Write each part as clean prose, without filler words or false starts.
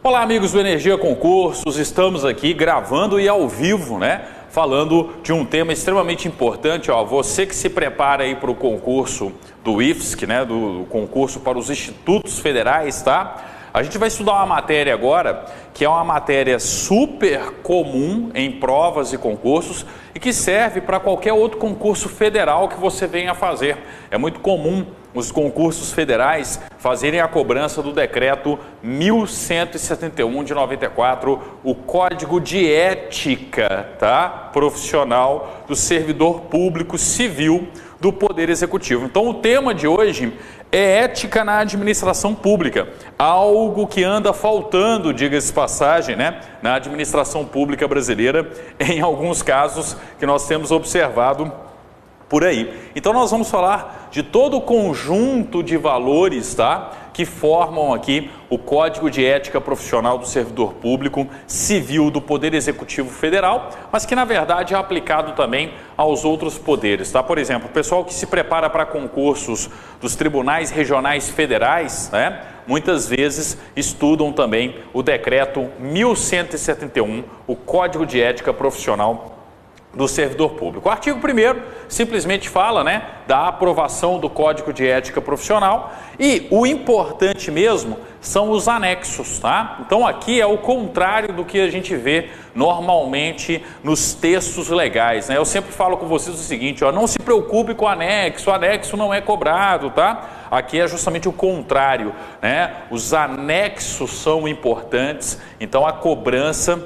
Olá, amigos do Energia Concursos, estamos aqui gravando e ao vivo, né? Falando de um tema extremamente importante, ó, você que se prepara aí para o concurso do IFSC, né? Do concurso para os institutos federais, tá? A gente vai estudar uma matéria agora, que é uma matéria super comum em provas e concursos e que serve para qualquer outro concurso federal que você venha fazer. É muito comum os concursos federais fazerem a cobrança do decreto 1171 de 94, o Código de Ética, tá? Profissional do servidor público civil do Poder Executivo. Então o tema de hoje é ética na administração pública, algo que anda faltando, diga-se de passagem, né, na administração pública brasileira, em alguns casos que nós temos observado por aí. Então nós vamos falar de todo o conjunto de valores, tá, que formam aqui o Código de Ética Profissional do Servidor Público Civil do Poder Executivo Federal, mas que na verdade é aplicado também aos outros poderes, tá? Por exemplo, o pessoal que se prepara para concursos dos tribunais regionais federais, né, muitas vezes estudam também o decreto 1171, o Código de Ética Profissional do servidor público. O artigo 1º simplesmente fala, né, da aprovação do Código de Ética Profissional e o importante mesmo são os anexos, tá? Então aqui é o contrário do que a gente vê normalmente nos textos legais, né? Eu sempre falo com vocês o seguinte, ó, não se preocupe com o anexo não é cobrado, tá? Aqui é justamente o contrário, né? Os anexos são importantes, então a cobrança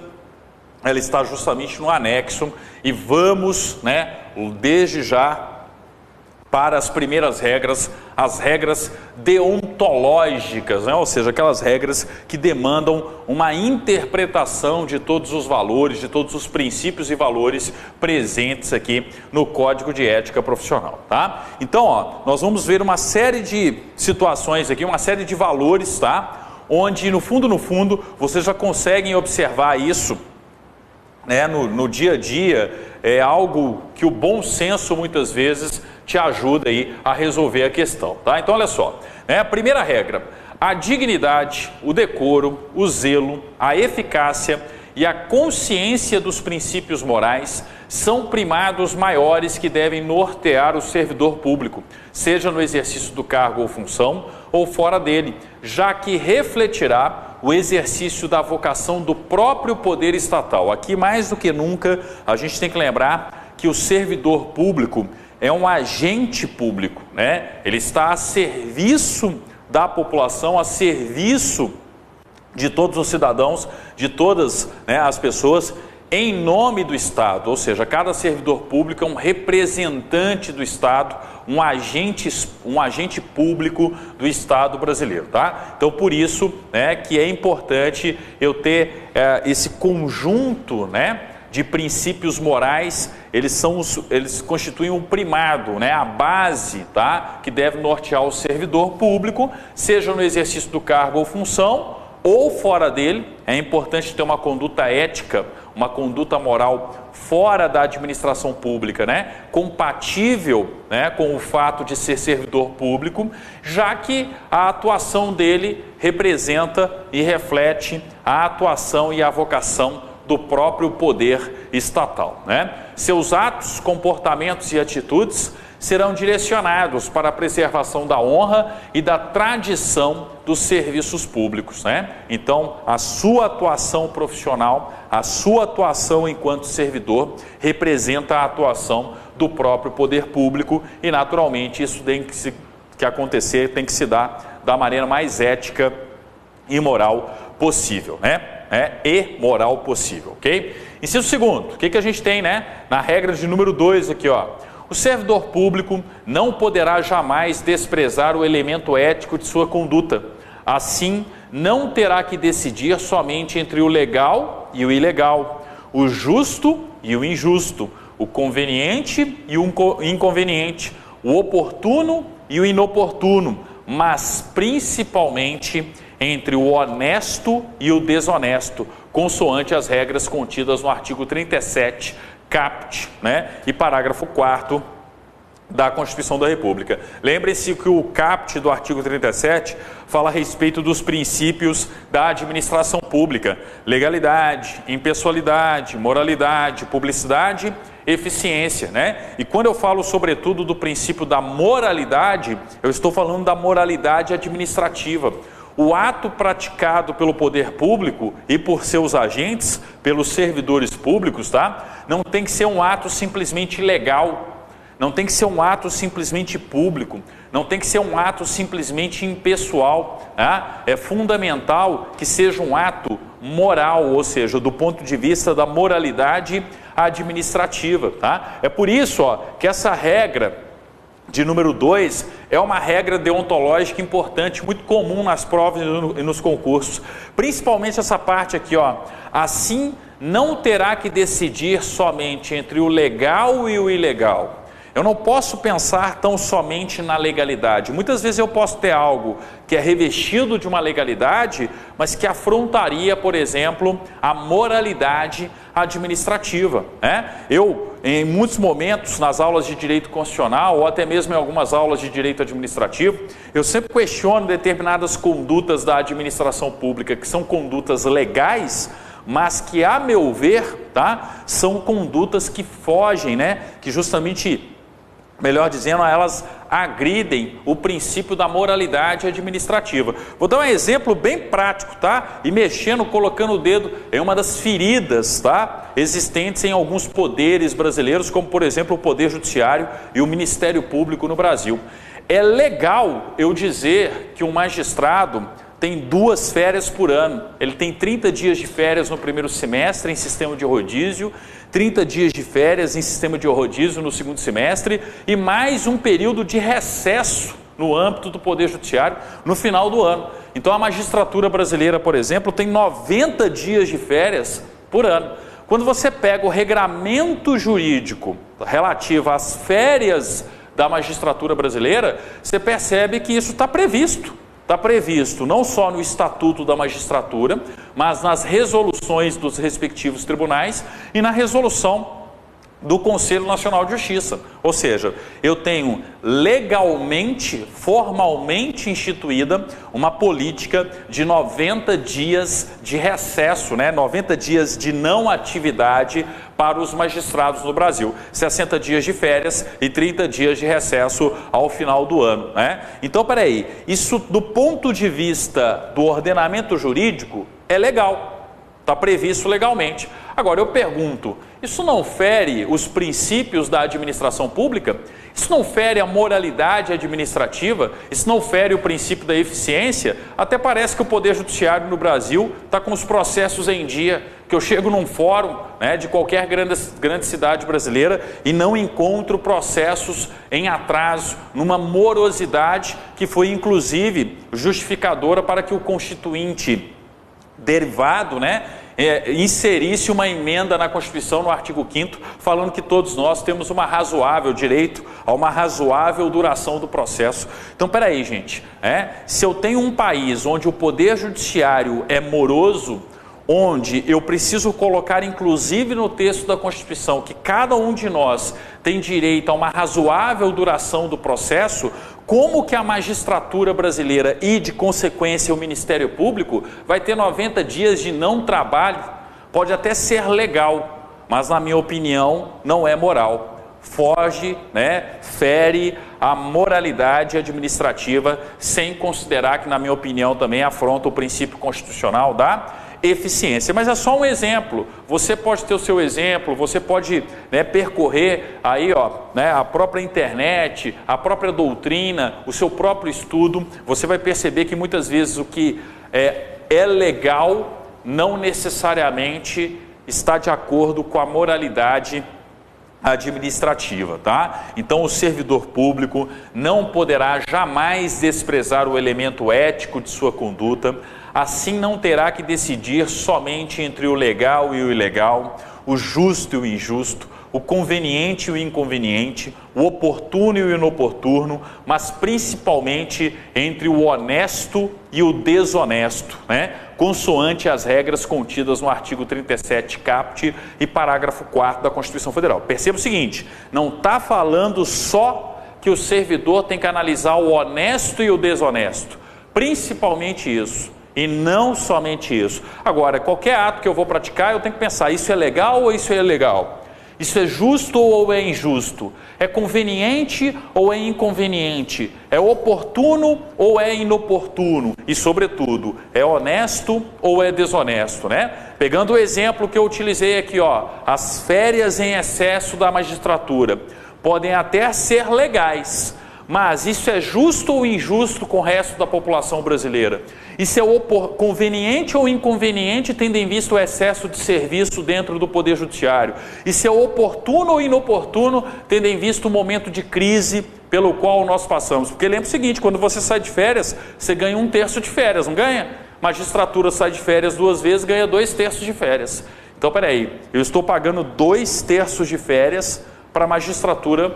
ela está justamente no anexo e vamos, né, desde já para as primeiras regras, as regras deontológicas, né? Ou seja, aquelas regras que demandam uma interpretação de todos os valores, de todos os princípios e valores presentes aqui no Código de Ética Profissional, tá? Então, ó, nós vamos ver uma série de situações aqui, uma série de valores, tá? Onde no fundo, vocês já conseguem observar isso, né, no dia a dia, é algo que o bom senso muitas vezes te ajuda aí a resolver a questão, tá? Então olha só, né, a primeira regra, a dignidade, o decoro, o zelo, a eficácia e a consciência dos princípios morais são primados maiores que devem nortear o servidor público, seja no exercício do cargo ou função ou fora dele, já que refletirá o exercício da vocação do próprio poder estatal. Aqui, mais do que nunca, a gente tem que lembrar que o servidor público é um agente público, né? Ele está a serviço da população, a serviço de todos os cidadãos, de todas, né, as pessoas, em nome do Estado, ou seja, cada servidor público é um representante do Estado, um agente público do Estado brasileiro, tá? Então, por isso, né, que é importante eu ter esse conjunto, né, de princípios morais, eles constituem um primado, né, a base, tá, que deve nortear o servidor público, seja no exercício do cargo ou função, ou fora dele. É importante ter uma conduta ética, uma conduta moral fora da administração pública, né? Compatível, né, com o fato de ser servidor público, já que a atuação dele representa e reflete a atuação e a vocação do próprio poder estatal, né? Seus atos, comportamentos e atitudes serão direcionados para a preservação da honra e da tradição dos serviços públicos, né? Então, a sua atuação profissional, a sua atuação enquanto servidor representa a atuação do próprio poder público e, naturalmente, isso tem que acontecer, tem que se dar da maneira mais ética e moral possível, né? E moral possível, ok? Inciso segundo, o que a gente tem, né? Na regra de número 2 aqui, ó. O servidor público não poderá jamais desprezar o elemento ético de sua conduta. Assim, não terá que decidir somente entre o legal e o ilegal, o justo e o injusto, o conveniente e o inconveniente, o oportuno e o inoportuno, mas principalmente entre o honesto e o desonesto, consoante as regras contidas no artigo 37, caput, né, e parágrafo 4º da Constituição da República. Lembre-se que o caput do artigo 37 fala a respeito dos princípios da administração pública: legalidade, impessoalidade, moralidade, publicidade, eficiência, né? E quando eu falo sobretudo do princípio da moralidade, eu estou falando da moralidade administrativa. O ato praticado pelo poder público e por seus agentes, pelos servidores públicos, tá? Não tem que ser um ato simplesmente legal. Não tem que ser um ato simplesmente público, não tem que ser um ato simplesmente impessoal, tá? É fundamental que seja um ato moral, ou seja, do ponto de vista da moralidade administrativa, tá? É por isso, ó, que essa regra de número 2 é uma regra deontológica importante, muito comum nas provas e nos concursos, principalmente essa parte aqui, ó: assim não terá que decidir somente entre o legal e o ilegal. Eu não posso pensar tão somente na legalidade. Muitas vezes eu posso ter algo que é revestido de uma legalidade, mas que afrontaria, por exemplo, a moralidade administrativa, né? Eu, em muitos momentos, nas aulas de direito constitucional, ou até mesmo em algumas aulas de direito administrativo, eu sempre questiono determinadas condutas da administração pública, que são condutas legais, mas que, a meu ver, tá, são condutas que fogem, né, que justamente, melhor dizendo, elas agridem o princípio da moralidade administrativa. Vou dar um exemplo bem prático, tá? E mexendo, colocando o dedo em uma das feridas, tá, existentes em alguns poderes brasileiros, como por exemplo o Poder Judiciário e o Ministério Público no Brasil. É legal eu dizer que um magistrado tem 2 férias por ano. Ele tem 30 dias de férias no primeiro semestre em sistema de rodízio, 30 dias de férias em sistema de rodízio no segundo semestre e mais um período de recesso no âmbito do Poder Judiciário no final do ano. Então a magistratura brasileira, por exemplo, tem 90 dias de férias por ano. Quando você pega o regramento jurídico relativo às férias da magistratura brasileira, você percebe que isso está previsto. Está previsto não só no Estatuto da Magistratura, mas nas resoluções dos respectivos tribunais e na resolução do Conselho Nacional de Justiça. Ou seja, eu tenho legalmente, formalmente instituída uma política de 90 dias de recesso, né? 90 dias de não atividade para os magistrados no Brasil, 60 dias de férias e 30 dias de recesso ao final do ano, né? Então, peraí, isso do ponto de vista do ordenamento jurídico é legal, está previsto legalmente. Agora eu pergunto, isso não fere os princípios da administração pública? Isso não fere a moralidade administrativa? Isso não fere o princípio da eficiência? Até parece que o Poder Judiciário no Brasil está com os processos em dia, que eu chego num fórum, né, de qualquer grande cidade brasileira e não encontro processos em atraso, numa morosidade que foi inclusive justificadora para que o constituinte derivado, né, inserisse uma emenda na Constituição no artigo 5º, falando que todos nós temos uma razoável direito a uma razoável duração do processo. Então, peraí, gente, se eu tenho um país onde o Poder Judiciário é moroso, onde eu preciso colocar inclusive no texto da Constituição que cada um de nós tem direito a uma razoável duração do processo, como que a magistratura brasileira e, de consequência, o Ministério Público vai ter 90 dias de não trabalho? Pode até ser legal, mas na minha opinião não é moral. Foge, né, fere a moralidade administrativa, sem considerar que, na minha opinião, também afronta o princípio constitucional da eficiência. Mas é só um exemplo. Você pode ter o seu exemplo, você pode, né, percorrer aí, ó, né, a própria internet, a própria doutrina, o seu próprio estudo. Você vai perceber que muitas vezes o que é legal não necessariamente está de acordo com a moralidade administrativa, tá? Então o servidor público não poderá jamais desprezar o elemento ético de sua conduta, assim não terá que decidir somente entre o legal e o ilegal, o justo e o injusto, o conveniente e o inconveniente, o oportuno e o inoportuno, mas principalmente entre o honesto e o desonesto, né? Consoante as regras contidas no artigo 37 caput e parágrafo 4º da Constituição Federal. Perceba o seguinte, não está falando só que o servidor tem que analisar o honesto e o desonesto, principalmente isso, e não somente isso. Agora, qualquer ato que eu vou praticar, eu tenho que pensar, isso é legal ou isso é ilegal? Isso é justo ou é injusto? É conveniente ou é inconveniente? É oportuno ou é inoportuno? E, sobretudo, é honesto ou é desonesto, né? Pegando o exemplo que eu utilizei aqui, ó, as férias em excesso da magistratura podem até ser legais, mas isso é justo ou injusto com o resto da população brasileira? Isso é conveniente ou inconveniente, tendo em vista o excesso de serviço dentro do Poder Judiciário? Isso é oportuno ou inoportuno, tendo em vista o momento de crise pelo qual nós passamos? Porque lembra o seguinte, quando você sai de férias, você ganha 1/3 de férias, não ganha? Magistratura sai de férias 2 vezes, ganha 2/3 de férias. Então, peraí, eu estou pagando 2/3 de férias para a magistratura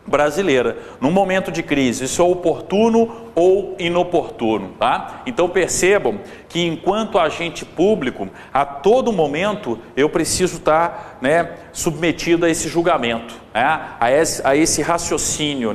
brasileira, num momento de crise. Isso é oportuno ou inoportuno, tá? Então percebam que enquanto agente público, a todo momento eu preciso estar, submetido a esse julgamento, a esse raciocínio,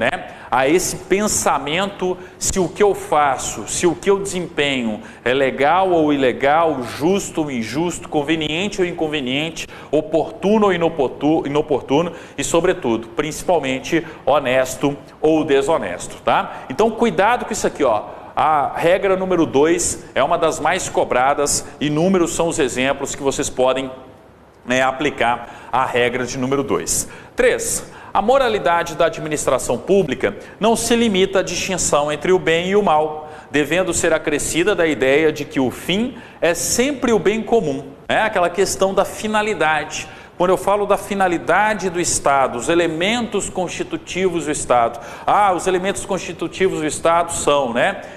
a esse pensamento, se o que eu faço, se o que eu desempenho é legal ou ilegal, justo ou injusto, conveniente ou inconveniente, oportuno ou inoportuno e, sobretudo, principalmente, honesto ou desonesto, tá? Então, cuidado com isso aqui, ó. A regra número 2 é uma das mais cobradas, inúmeros são os exemplos que vocês podem aplicar a regra de número 2. 3. A moralidade da administração pública não se limita à distinção entre o bem e o mal, devendo ser acrescida da ideia de que o fim é sempre o bem comum. É aquela questão da finalidade. Quando eu falo da finalidade do Estado, os elementos constitutivos do Estado. Os elementos constitutivos do Estado são,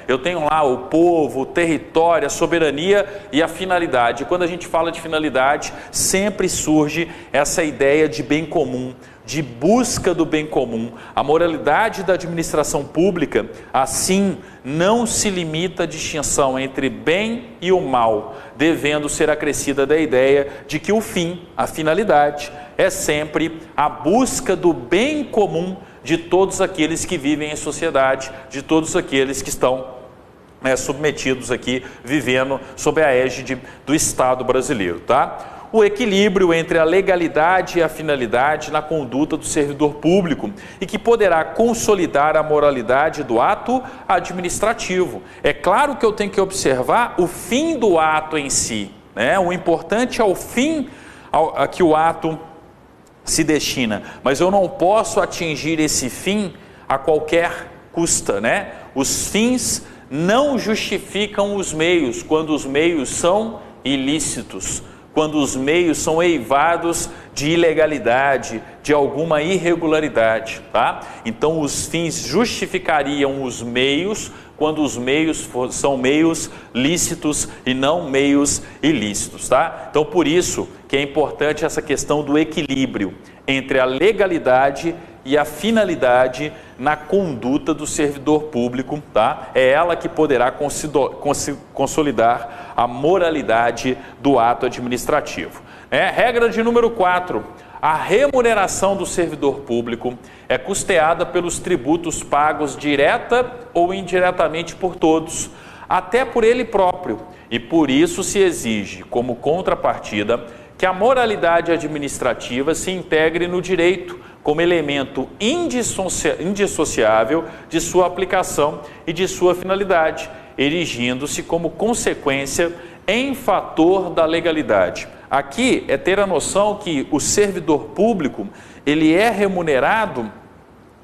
eu tenho lá o povo, o território, a soberania e a finalidade. E quando a gente fala de finalidade, sempre surge essa ideia de bem comum, de busca do bem comum. A moralidade da administração pública, assim, não se limita à distinção entre bem e o mal, devendo ser acrescida da ideia de que o fim, a finalidade, é sempre a busca do bem comum de todos aqueles que vivem em sociedade, de todos aqueles que estão submetidos aqui, vivendo sob a égide do Estado brasileiro, tá? O equilíbrio entre a legalidade e a finalidade na conduta do servidor público e que poderá consolidar a moralidade do ato administrativo. É claro que eu tenho que observar o fim do ato em si, O importante é o fim a que o ato se destina, mas eu não posso atingir esse fim a qualquer custa, Os fins não justificam os meios quando os meios são ilícitos, quando os meios são eivados de ilegalidade, de alguma irregularidade, tá? Então os fins justificariam os meios quando os meios são meios lícitos e não meios ilícitos, tá? Então por isso que é importante essa questão do equilíbrio entre a legalidade e a finalidade na conduta do servidor público, tá? É ela que poderá consolidar a moralidade do ato administrativo. Regra de número 4. A remuneração do servidor público é custeada pelos tributos pagos direta ou indiretamente por todos, até por ele próprio, e por isso se exige, como contrapartida, que a moralidade administrativa se integre no direito como elemento indissociável de sua aplicação e de sua finalidade, erigindo-se como consequência em fator da legalidade. Aqui é ter a noção que o servidor público, ele é remunerado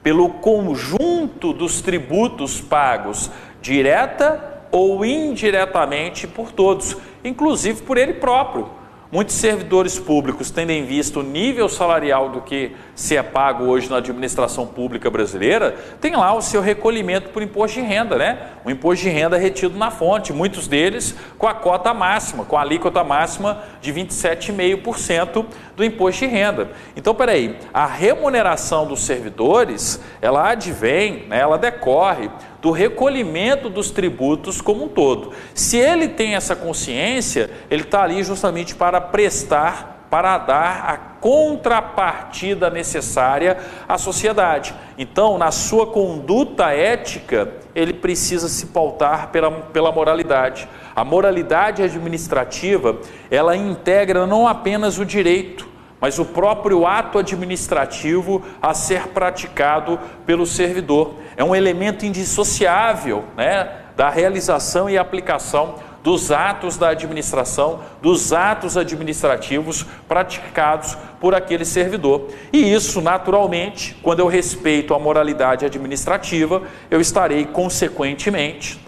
pelo conjunto dos tributos pagos, direta ou indiretamente por todos, inclusive por ele próprio. Muitos servidores públicos, tendo em vista o nível salarial do que se é pago hoje na administração pública brasileira, tem lá o seu recolhimento por imposto de renda, O imposto de renda retido na fonte, muitos deles com a cota máxima, com a alíquota máxima de 27,5% do imposto de renda. Então, peraí, a remuneração dos servidores, ela advém, ela decorre do recolhimento dos tributos como um todo. Se ele tem essa consciência, ele está ali justamente para prestar para dar a contrapartida necessária à sociedade. Então, na sua conduta ética, ele precisa se pautar pela moralidade. A moralidade administrativa, ela integra não apenas o direito, mas o próprio ato administrativo a ser praticado pelo servidor. É um elemento indissociável, né, da realização e aplicação dos atos da administração, dos atos administrativos praticados por aquele servidor. E isso, naturalmente, quando eu respeito a moralidade administrativa, eu estarei consequentemente,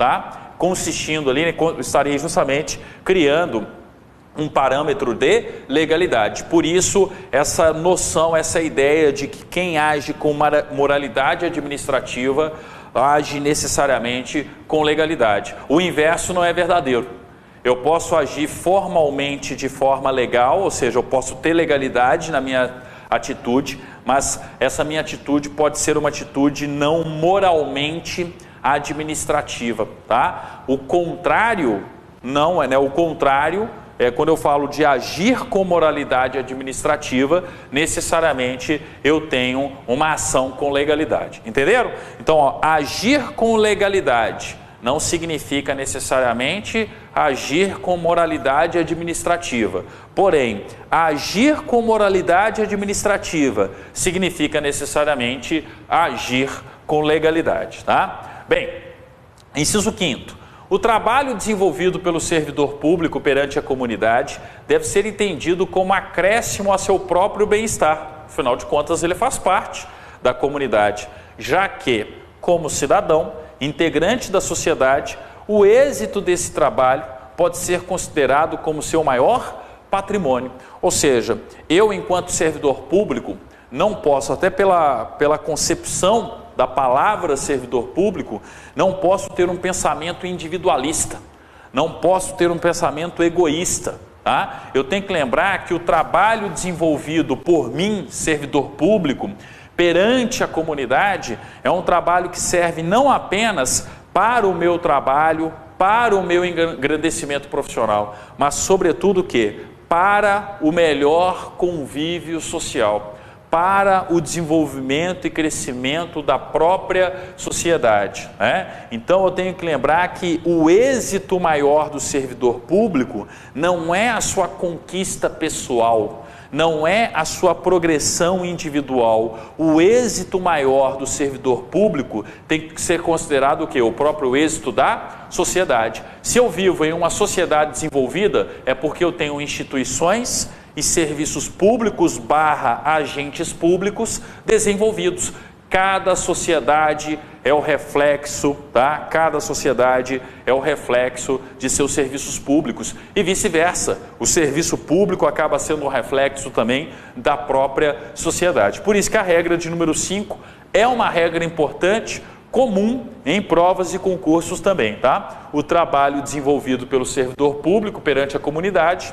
estarei justamente criando um parâmetro de legalidade. Por isso, essa noção, essa ideia de que quem age com moralidade administrativa age necessariamente com legalidade. O inverso não é verdadeiro. Eu posso agir formalmente de forma legal, ou seja, eu posso ter legalidade na minha atitude, mas essa minha atitude pode ser uma atitude não moralmente administrativa, tá? O contrário não é, né? O contrário é quando eu falo de agir com moralidade administrativa, necessariamente eu tenho uma ação com legalidade. Entenderam? Então, agir com legalidade não significa necessariamente agir com moralidade administrativa. Porém, agir com moralidade administrativa significa necessariamente agir com legalidade, tá? Bem, inciso 5º. O trabalho desenvolvido pelo servidor público perante a comunidade deve ser entendido como acréscimo a seu próprio bem-estar. Afinal de contas, ele faz parte da comunidade, já que, como cidadão, integrante da sociedade, o êxito desse trabalho pode ser considerado como seu maior patrimônio. Ou seja, eu, enquanto servidor público, não posso, até pela concepção da palavra servidor público, não posso ter um pensamento individualista, não posso ter um pensamento egoísta, tá? Eu tenho que lembrar que o trabalho desenvolvido por mim, servidor público, perante a comunidade, é um trabalho que serve não apenas para o meu trabalho, para o meu engrandecimento profissional, mas sobretudo para o melhor convívio social, para o desenvolvimento e crescimento da própria sociedade, né? Então eu tenho que lembrar que o êxito maior do servidor público não é a sua conquista pessoal, não é a sua progressão individual. O êxito maior do servidor público tem que ser considerado o próprio êxito da sociedade. Se eu vivo em uma sociedade desenvolvida, é porque eu tenho instituições e serviços públicos / agentes públicos desenvolvidos. Cada sociedade é o reflexo, tá? Cada sociedade é o reflexo de seus serviços públicos e vice-versa. O serviço público acaba sendo um reflexo também da própria sociedade. Por isso que a regra de número 5 é uma regra importante, comum em provas e concursos também, tá? O trabalho desenvolvido pelo servidor público perante a comunidade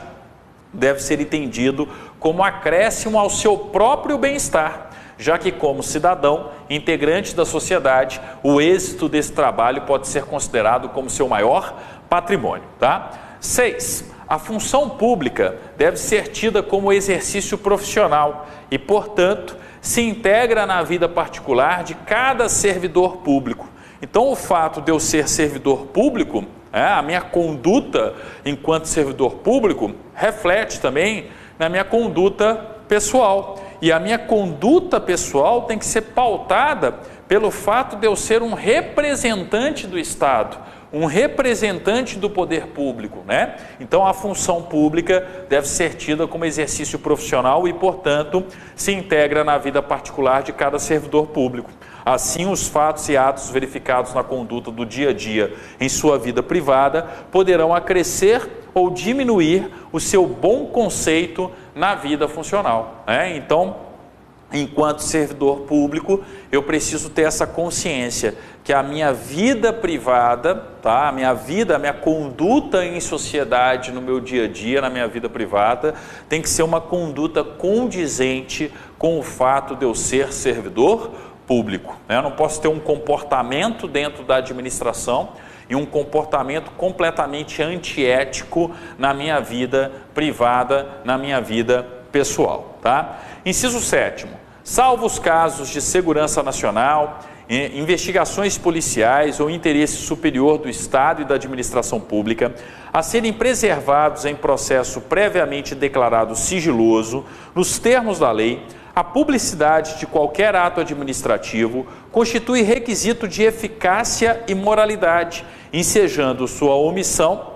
deve ser entendido como acréscimo ao seu próprio bem-estar, já que, como cidadão, integrante da sociedade, o êxito desse trabalho pode ser considerado como seu maior patrimônio, tá? 6. A função pública deve ser tida como exercício profissional e, portanto, se integra na vida particular de cada servidor público. Então, o fato de eu ser servidor público, a minha conduta enquanto servidor público, reflete também na minha conduta pessoal. E a minha conduta pessoal tem que ser pautada pelo fato de eu ser um representante do Estado, um representante do poder público, né? Então a função pública deve ser tida como exercício profissional e, portanto, se integra na vida particular de cada servidor público. Assim, os fatos e atos verificados na conduta do dia a dia em sua vida privada poderão acrescer ou diminuir o seu bom conceito na vida funcional, né? Então, enquanto servidor público, eu preciso ter essa consciência que a minha vida privada, tá? A minha conduta em sociedade no meu dia a dia, na minha vida privada, tem que ser uma conduta condizente com o fato de eu ser servidor público, né? Eu não posso ter um comportamento dentro da administração e um comportamento completamente antiético na minha vida privada, na minha vida pessoal, tá? Inciso 7º, salvo os casos de segurança nacional, investigações policiais ou interesse superior do Estado e da administração pública, a serem preservados em processo previamente declarado sigiloso, nos termos da lei, a publicidade de qualquer ato administrativo constitui requisito de eficácia e moralidade, ensejando sua omissão,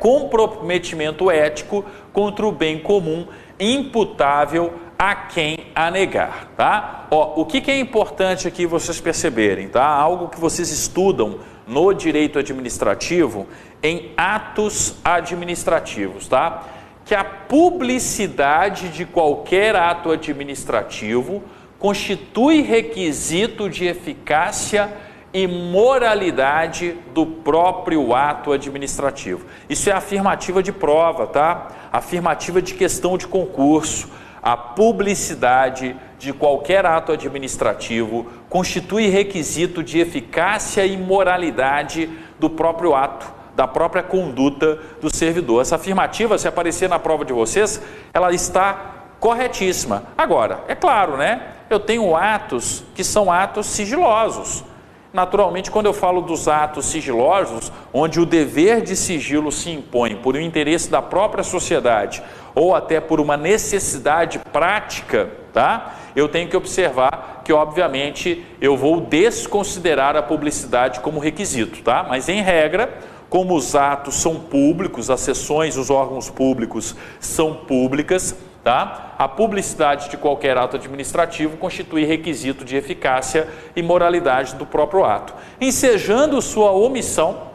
comprometimento ético contra o bem comum imputável a quem a negar, tá? O que é importante aqui vocês perceberem, tá? Algo que vocês estudam no direito administrativo em atos administrativos, tá? Que a publicidade de qualquer ato administrativo constitui requisito de eficácia e moralidade do próprio ato administrativo. Isso é afirmativa de prova, tá? Afirmativa de questão de concurso. A publicidade de qualquer ato administrativo constitui requisito de eficácia e moralidade do próprio ato, da própria conduta do servidor. Essa afirmativa, se aparecer na prova de vocês, ela está corretíssima. Agora, é claro, eu tenho atos que são atos sigilosos. Naturalmente, quando eu falo dos atos sigilosos, onde o dever de sigilo se impõe por um interesse da própria sociedade ou até por uma necessidade prática, tá? Eu tenho que observar que, obviamente, eu vou desconsiderar a publicidade como requisito, tá? Mas, em regra, como os atos são públicos, as sessões, os órgãos públicos são públicas, tá? A publicidade de qualquer ato administrativo constitui requisito de eficácia e moralidade do próprio ato, ensejando sua omissão,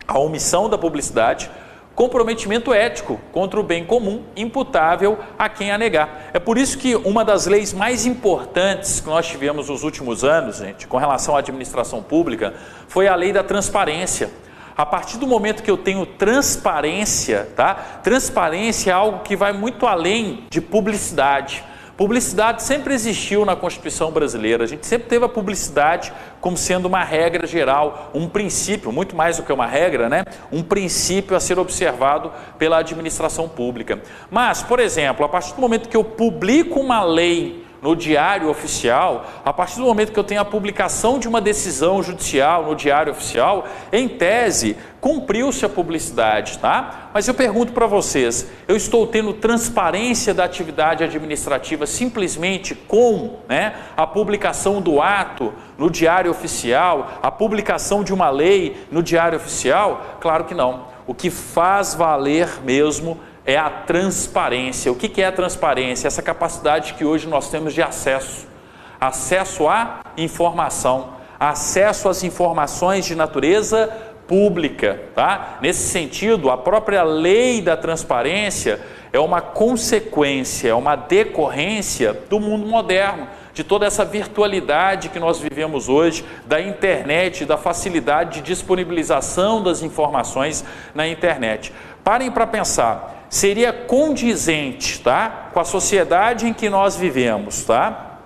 a omissão da publicidade, comprometimento ético contra o bem comum imputável a quem a negar. É por isso que uma das leis mais importantes que nós tivemos nos últimos anos, gente, com relação à administração pública, foi a lei da transparência. A partir do momento que eu tenho transparência, tá? Transparência é algo que vai muito além de publicidade. Publicidade sempre existiu na Constituição brasileira. A gente sempre teve a publicidade como sendo uma regra geral, um princípio, muito mais do que uma regra, um princípio a ser observado pela administração pública. Mas, por exemplo, a partir do momento que eu publico uma lei no Diário Oficial, a partir do momento que eu tenho a publicação de uma decisão judicial no Diário Oficial, em tese, cumpriu-se a publicidade, tá? Mas eu pergunto para vocês, eu estou tendo transparência da atividade administrativa simplesmente com a publicação do ato no Diário Oficial, a publicação de uma lei no Diário Oficial? Claro que não. O que faz valer mesmo é a transparência. O que é a transparência? Essa capacidade que hoje nós temos de acesso. Acesso à informação, acesso às informações de natureza pública, tá? Nesse sentido, a própria lei da transparência é uma consequência, é uma decorrência do mundo moderno, de toda essa virtualidade que nós vivemos hoje, da internet, da facilidade de disponibilização das informações na internet. Parem para pensar. Seria condizente, tá? Com a sociedade em que nós vivemos, tá?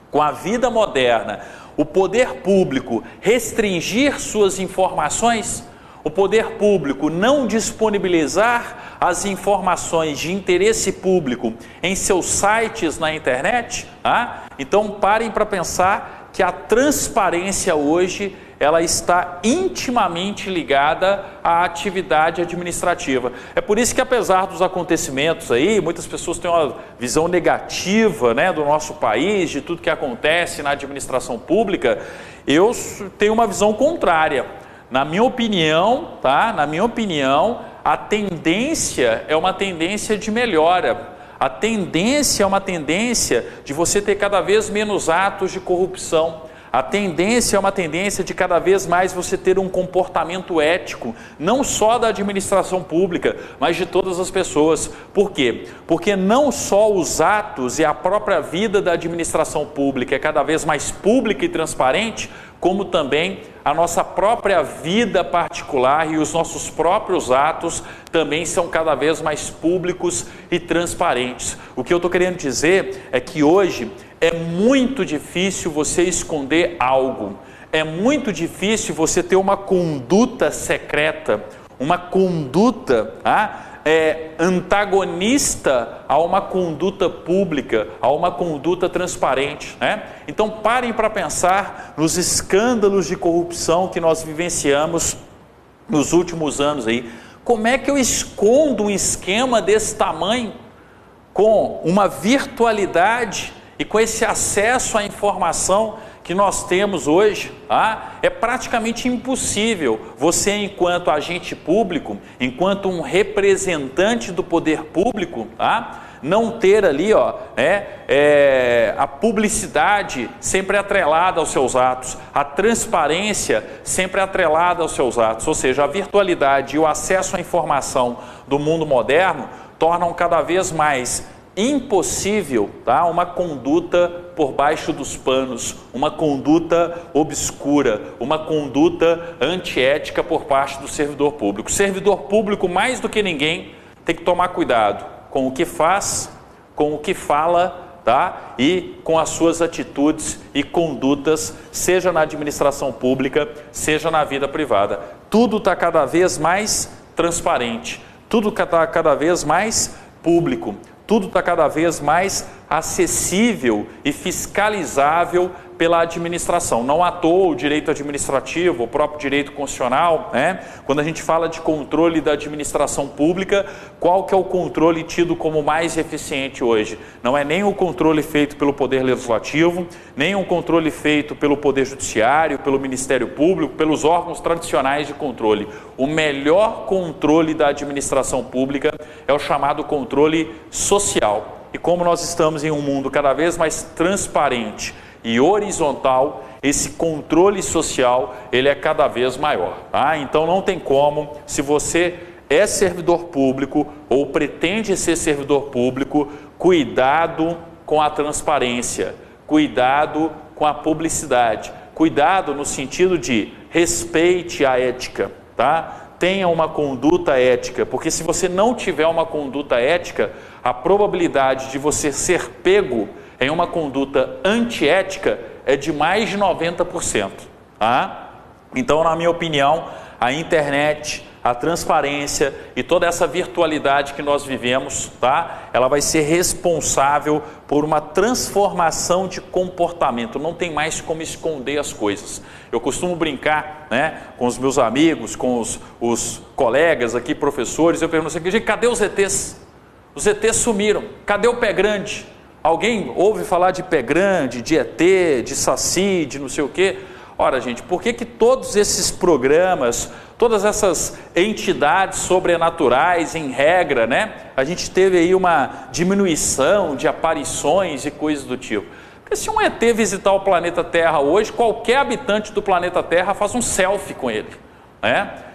Com a vida moderna, o poder público restringir suas informações, o poder público não disponibilizar as informações de interesse público em seus sites na internet, tá? Então parem para pensar que a transparência hoje ela está intimamente ligada à atividade administrativa. É por isso que, apesar dos acontecimentos aí, muitas pessoas têm uma visão negativa, do nosso país, de tudo que acontece na administração pública. Eu tenho uma visão contrária. Na minha opinião, tá? Na minha opinião, a tendência é uma tendência de melhora. A tendência é uma tendência de você ter cada vez menos atos de corrupção. A tendência é uma tendência de cada vez mais você ter um comportamento ético, não só da administração pública, mas de todas as pessoas. Por quê? Porque não só os atos e a própria vida da administração pública é cada vez mais pública e transparente, como também a nossa própria vida particular e os nossos próprios atos também são cada vez mais públicos e transparentes. O que eu estou querendo dizer é que hoje é muito difícil você esconder algo, é muito difícil você ter uma conduta secreta, uma conduta antagonista a uma conduta pública, a uma conduta transparente, né? Então parem para pensar nos escândalos de corrupção que nós vivenciamos nos últimos anos aí. Como é que eu escondo um esquema desse tamanho com uma virtualidade e com esse acesso à informação que nós temos hoje? É praticamente impossível você, enquanto agente público, enquanto um representante do poder público, não ter ali a publicidade sempre atrelada aos seus atos, a transparência sempre atrelada aos seus atos, ou seja, a virtualidade e o acesso à informação do mundo moderno tornam cada vez mais impossível uma conduta por baixo dos panos, uma conduta obscura, uma conduta antiética por parte do servidor público. O servidor público, mais do que ninguém, tem que tomar cuidado com o que faz, com o que fala, e com as suas atitudes e condutas, seja na administração pública, seja na vida privada. Tudo está cada vez mais transparente, tudo está cada vez mais público, tudo está cada vez mais acessível e fiscalizável pela administração. Não à toa o direito administrativo, o próprio direito constitucional, quando a gente fala de controle da administração pública, qual que é o controle tido como mais eficiente hoje? Não é nem o controle feito pelo Poder Legislativo, nem um controle feito pelo Poder Judiciário, pelo Ministério Público, pelos órgãos tradicionais de controle. O melhor controle da administração pública é o chamado controle social. E como nós estamos em um mundo cada vez mais transparente e horizontal, esse controle social ele é cada vez maior. Então não tem como, se você é servidor público ou pretende ser servidor público, cuidado com a transparência, cuidado com a publicidade, cuidado no sentido de respeite a ética, tenha uma conduta ética, porque se você não tiver uma conduta ética, a probabilidade de você ser pego em uma conduta antiética é de mais de 90%. Então, na minha opinião, a internet, a transparência e toda essa virtualidade que nós vivemos, ela vai ser responsável por uma transformação de comportamento. Não tem mais como esconder as coisas. Eu costumo brincar, com os meus amigos, com os colegas aqui, professores, eu pergunto assim, cadê os ETs? Os ETs sumiram, cadê o pé grande? Alguém ouve falar de pé grande, de ET, de Saci, de não sei o quê? Ora, gente, por que todos esses programas, todas essas entidades sobrenaturais, em regra, a gente teve aí uma diminuição de aparições e coisas do tipo? Porque se um ET visitar o planeta Terra hoje, qualquer habitante do planeta Terra faz um selfie com ele,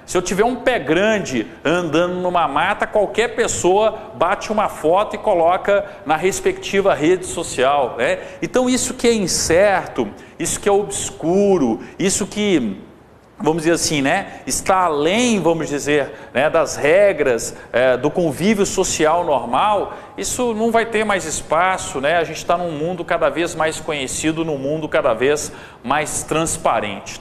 Se eu tiver um pé grande andando numa mata, qualquer pessoa bate uma foto e coloca na respectiva rede social, Então isso que é incerto, isso que é obscuro, isso que, vamos dizer assim, está além, vamos dizer, das regras do convívio social normal, isso não vai ter mais espaço, A gente está num mundo cada vez mais conhecido, num mundo cada vez mais transparente,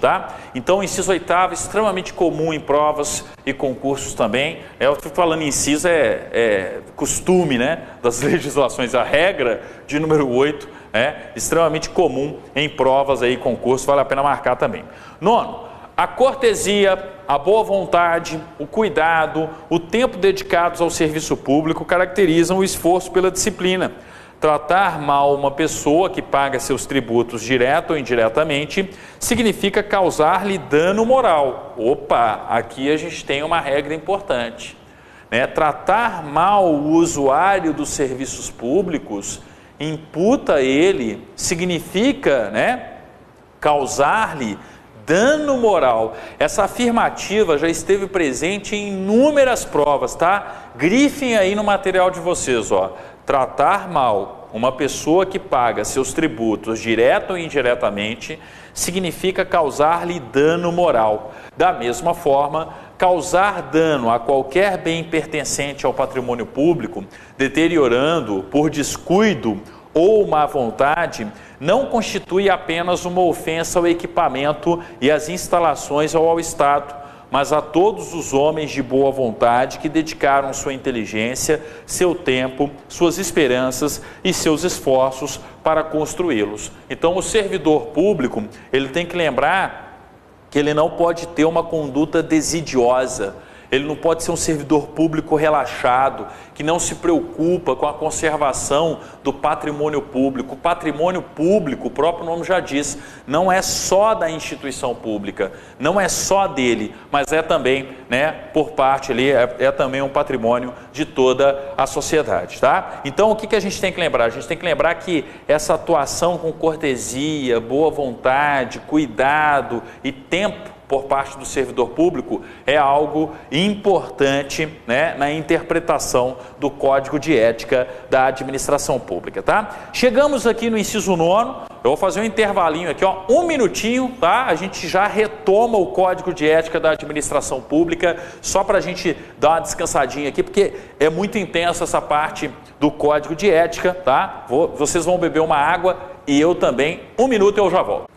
Então, o inciso 8º é extremamente comum em provas e concursos também. Eu estou falando em inciso, costume, das legislações, a regra de número 8, extremamente comum em provas e concursos, vale a pena marcar também. 9º, a cortesia, a boa vontade, o cuidado, o tempo dedicados ao serviço público caracterizam o esforço pela disciplina. Tratar mal uma pessoa que paga seus tributos direto ou indiretamente significa causar-lhe dano moral. Opa, aqui a gente tem uma regra importante. Tratar mal o usuário dos serviços públicos imputa a ele, significa causar-lhe dano moral. Essa afirmativa já esteve presente em inúmeras provas, Grifem aí no material de vocês, Tratar mal uma pessoa que paga seus tributos direto ou indiretamente significa causar-lhe dano moral. Da mesma forma, causar dano a qualquer bem pertencente ao patrimônio público, deteriorando por descuido ou má vontade, não constitui apenas uma ofensa ao equipamento e às instalações ou ao Estado, mas a todos os homens de boa vontade que dedicaram sua inteligência, seu tempo, suas esperanças e seus esforços para construí-los. Então, o servidor público, ele tem que lembrar que ele não pode ter uma conduta desidiosa. Ele não pode ser um servidor público relaxado, que não se preocupa com a conservação do patrimônio público. O patrimônio público, o próprio nome já diz, não é só da instituição pública, não é só dele, mas é também, né, por parte ali, é também um patrimônio de toda a sociedade, tá? Então, o que a gente tem que lembrar? A gente tem que lembrar que essa atuação com cortesia, boa vontade, cuidado e tempo por parte do servidor público é algo importante, né, na interpretação do Código de Ética da Administração Pública, tá? Chegamos aqui no inciso 9º, eu vou fazer um intervalinho aqui, ó, 1 minutinho, tá? A gente já retoma o Código de Ética da Administração Pública, só para a gente dar uma descansadinha aqui, porque é muito intensa essa parte do Código de Ética, tá? Vocês vão beber uma água e eu também, 1 minuto eu já volto.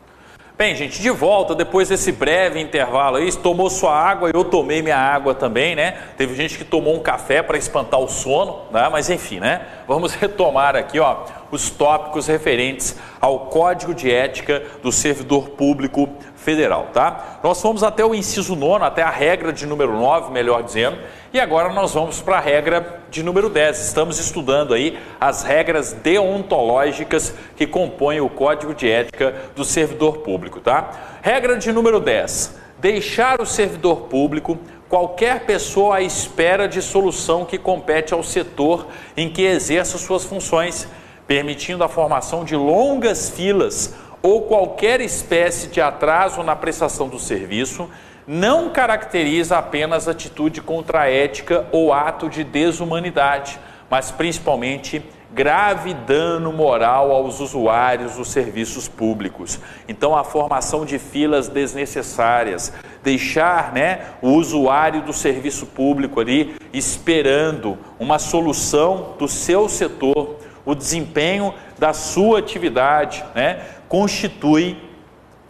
Bem, gente, de volta, depois desse breve intervalo aí, tomou sua água, eu tomei minha água também, né? Teve gente que tomou um café para espantar o sono, né? Mas enfim, né? Vamos retomar aqui, ó, os tópicos referentes ao Código de Ética do Servidor Público Federal, tá? Nós fomos até o inciso 9º, até a regra de número 9, melhor dizendo, e agora nós vamos para a regra de número 10. Estamos estudando aí as regras deontológicas que compõem o Código de Ética do Servidor Público, tá? Regra de número 10. Deixar o servidor público qualquer pessoa à espera de solução que compete ao setor em que exerça suas funções, permitindo a formação de longas filas ou qualquer espécie de atraso na prestação do serviço, não caracteriza apenas atitude contra a ética ou ato de desumanidade, mas principalmente grave dano moral aos usuários dos serviços públicos. Então, a formação de filas desnecessárias, deixar, né, o usuário do serviço público ali esperando uma solução do seu setor, o desempenho da sua atividade, né, constitui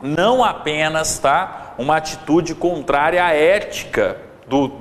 não apenas, tá, uma atitude contrária à ética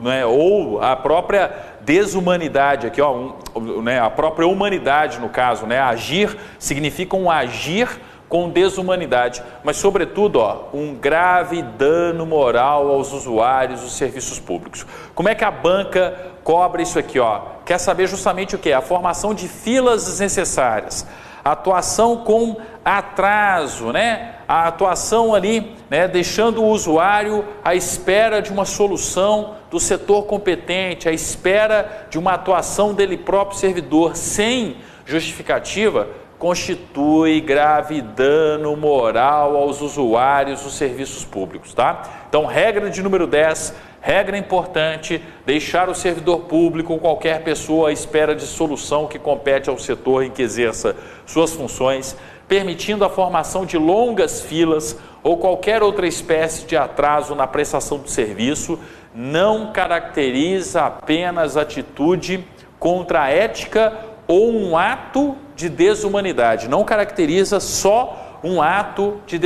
né, ou à própria desumanidade, aqui, ó, né, a própria humanidade no caso, né, agir significa um agir com desumanidade, mas sobretudo, ó, um grave dano moral aos usuários dos serviços públicos. Como é que a banca cobra isso aqui, ó? Quer saber justamente o que? A formação de filas desnecessárias, a atuação com atraso, né? A atuação ali, né, deixando o usuário à espera de uma solução do setor competente, à espera de uma atuação dele próprio servidor sem justificativa, constitui grave dano moral aos usuários dos serviços públicos, tá? Então, regra de número 10, regra importante, deixar o servidor público ou qualquer pessoa à espera de solução que compete ao setor em que exerça suas funções, permitindo a formação de longas filas ou qualquer outra espécie de atraso na prestação do serviço, não caracteriza apenas atitude contra a ética ou um ato de desumanidade, não caracteriza só um ato de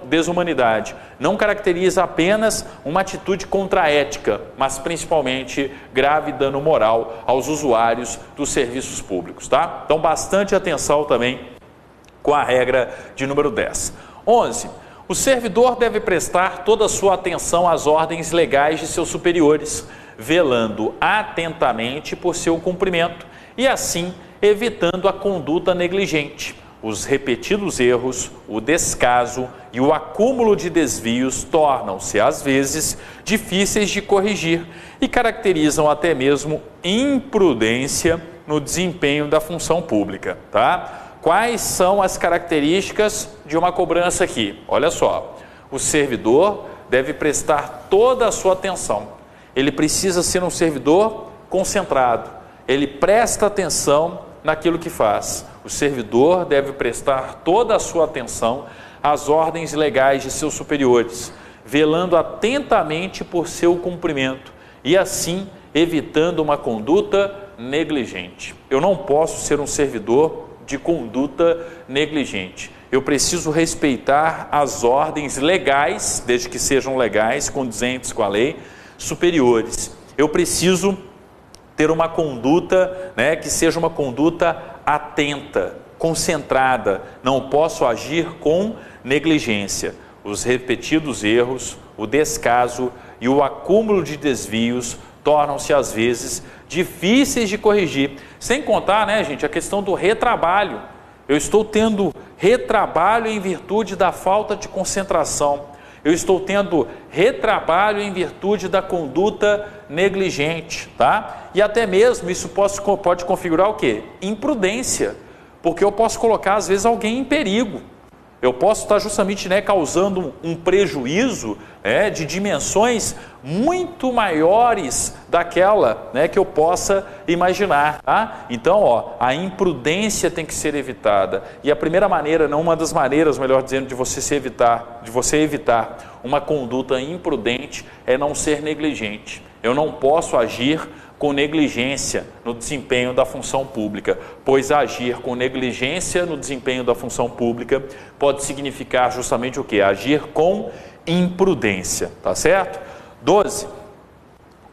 desumanidade, não caracteriza apenas uma atitude contra a ética, mas principalmente grave dano moral aos usuários dos serviços públicos, tá? Então, bastante atenção também com a regra de número 10. 11. O servidor deve prestar toda a sua atenção às ordens legais de seus superiores, velando atentamente por seu cumprimento e assim evitando a conduta negligente. Os repetidos erros, o descaso e o acúmulo de desvios tornam-se, às vezes, difíceis de corrigir e caracterizam até mesmo imprudência no desempenho da função pública, tá? Quais são as características de uma cobrança aqui? Olha só, o servidor deve prestar toda a sua atenção. Ele precisa ser um servidor concentrado. Ele presta atenção naquilo que faz. O servidor deve prestar toda a sua atenção às ordens legais de seus superiores, velando atentamente por seu cumprimento e assim evitando uma conduta negligente. Eu não posso ser um servidor de conduta negligente. Eu preciso respeitar as ordens legais, desde que sejam legais, condizentes com a lei, superiores. Eu preciso ter uma conduta, né, que seja uma conduta atenta, concentrada. Não posso agir com negligência. Os repetidos erros, o descaso e o acúmulo de desvios tornam-se às vezes difíceis de corrigir. Sem contar, né, gente, a questão do retrabalho. Eu estou tendo retrabalho em virtude da falta de concentração. Eu estou tendo retrabalho em virtude da conduta negligente, tá? E até mesmo isso pode configurar o quê? Imprudência, porque eu posso colocar às vezes alguém em perigo. Eu posso estar justamente, né, causando um prejuízo, né, de dimensões muito maiores daquela, né, que eu possa imaginar. Tá? Então, ó, a imprudência tem que ser evitada. E a primeira maneira, não uma das maneiras, melhor dizendo, de você evitar uma conduta imprudente é não ser negligente. Eu não posso agir com negligência no desempenho da função pública, pois agir com negligência no desempenho da função pública pode significar justamente o quê? Agir com imprudência, tá certo? 12.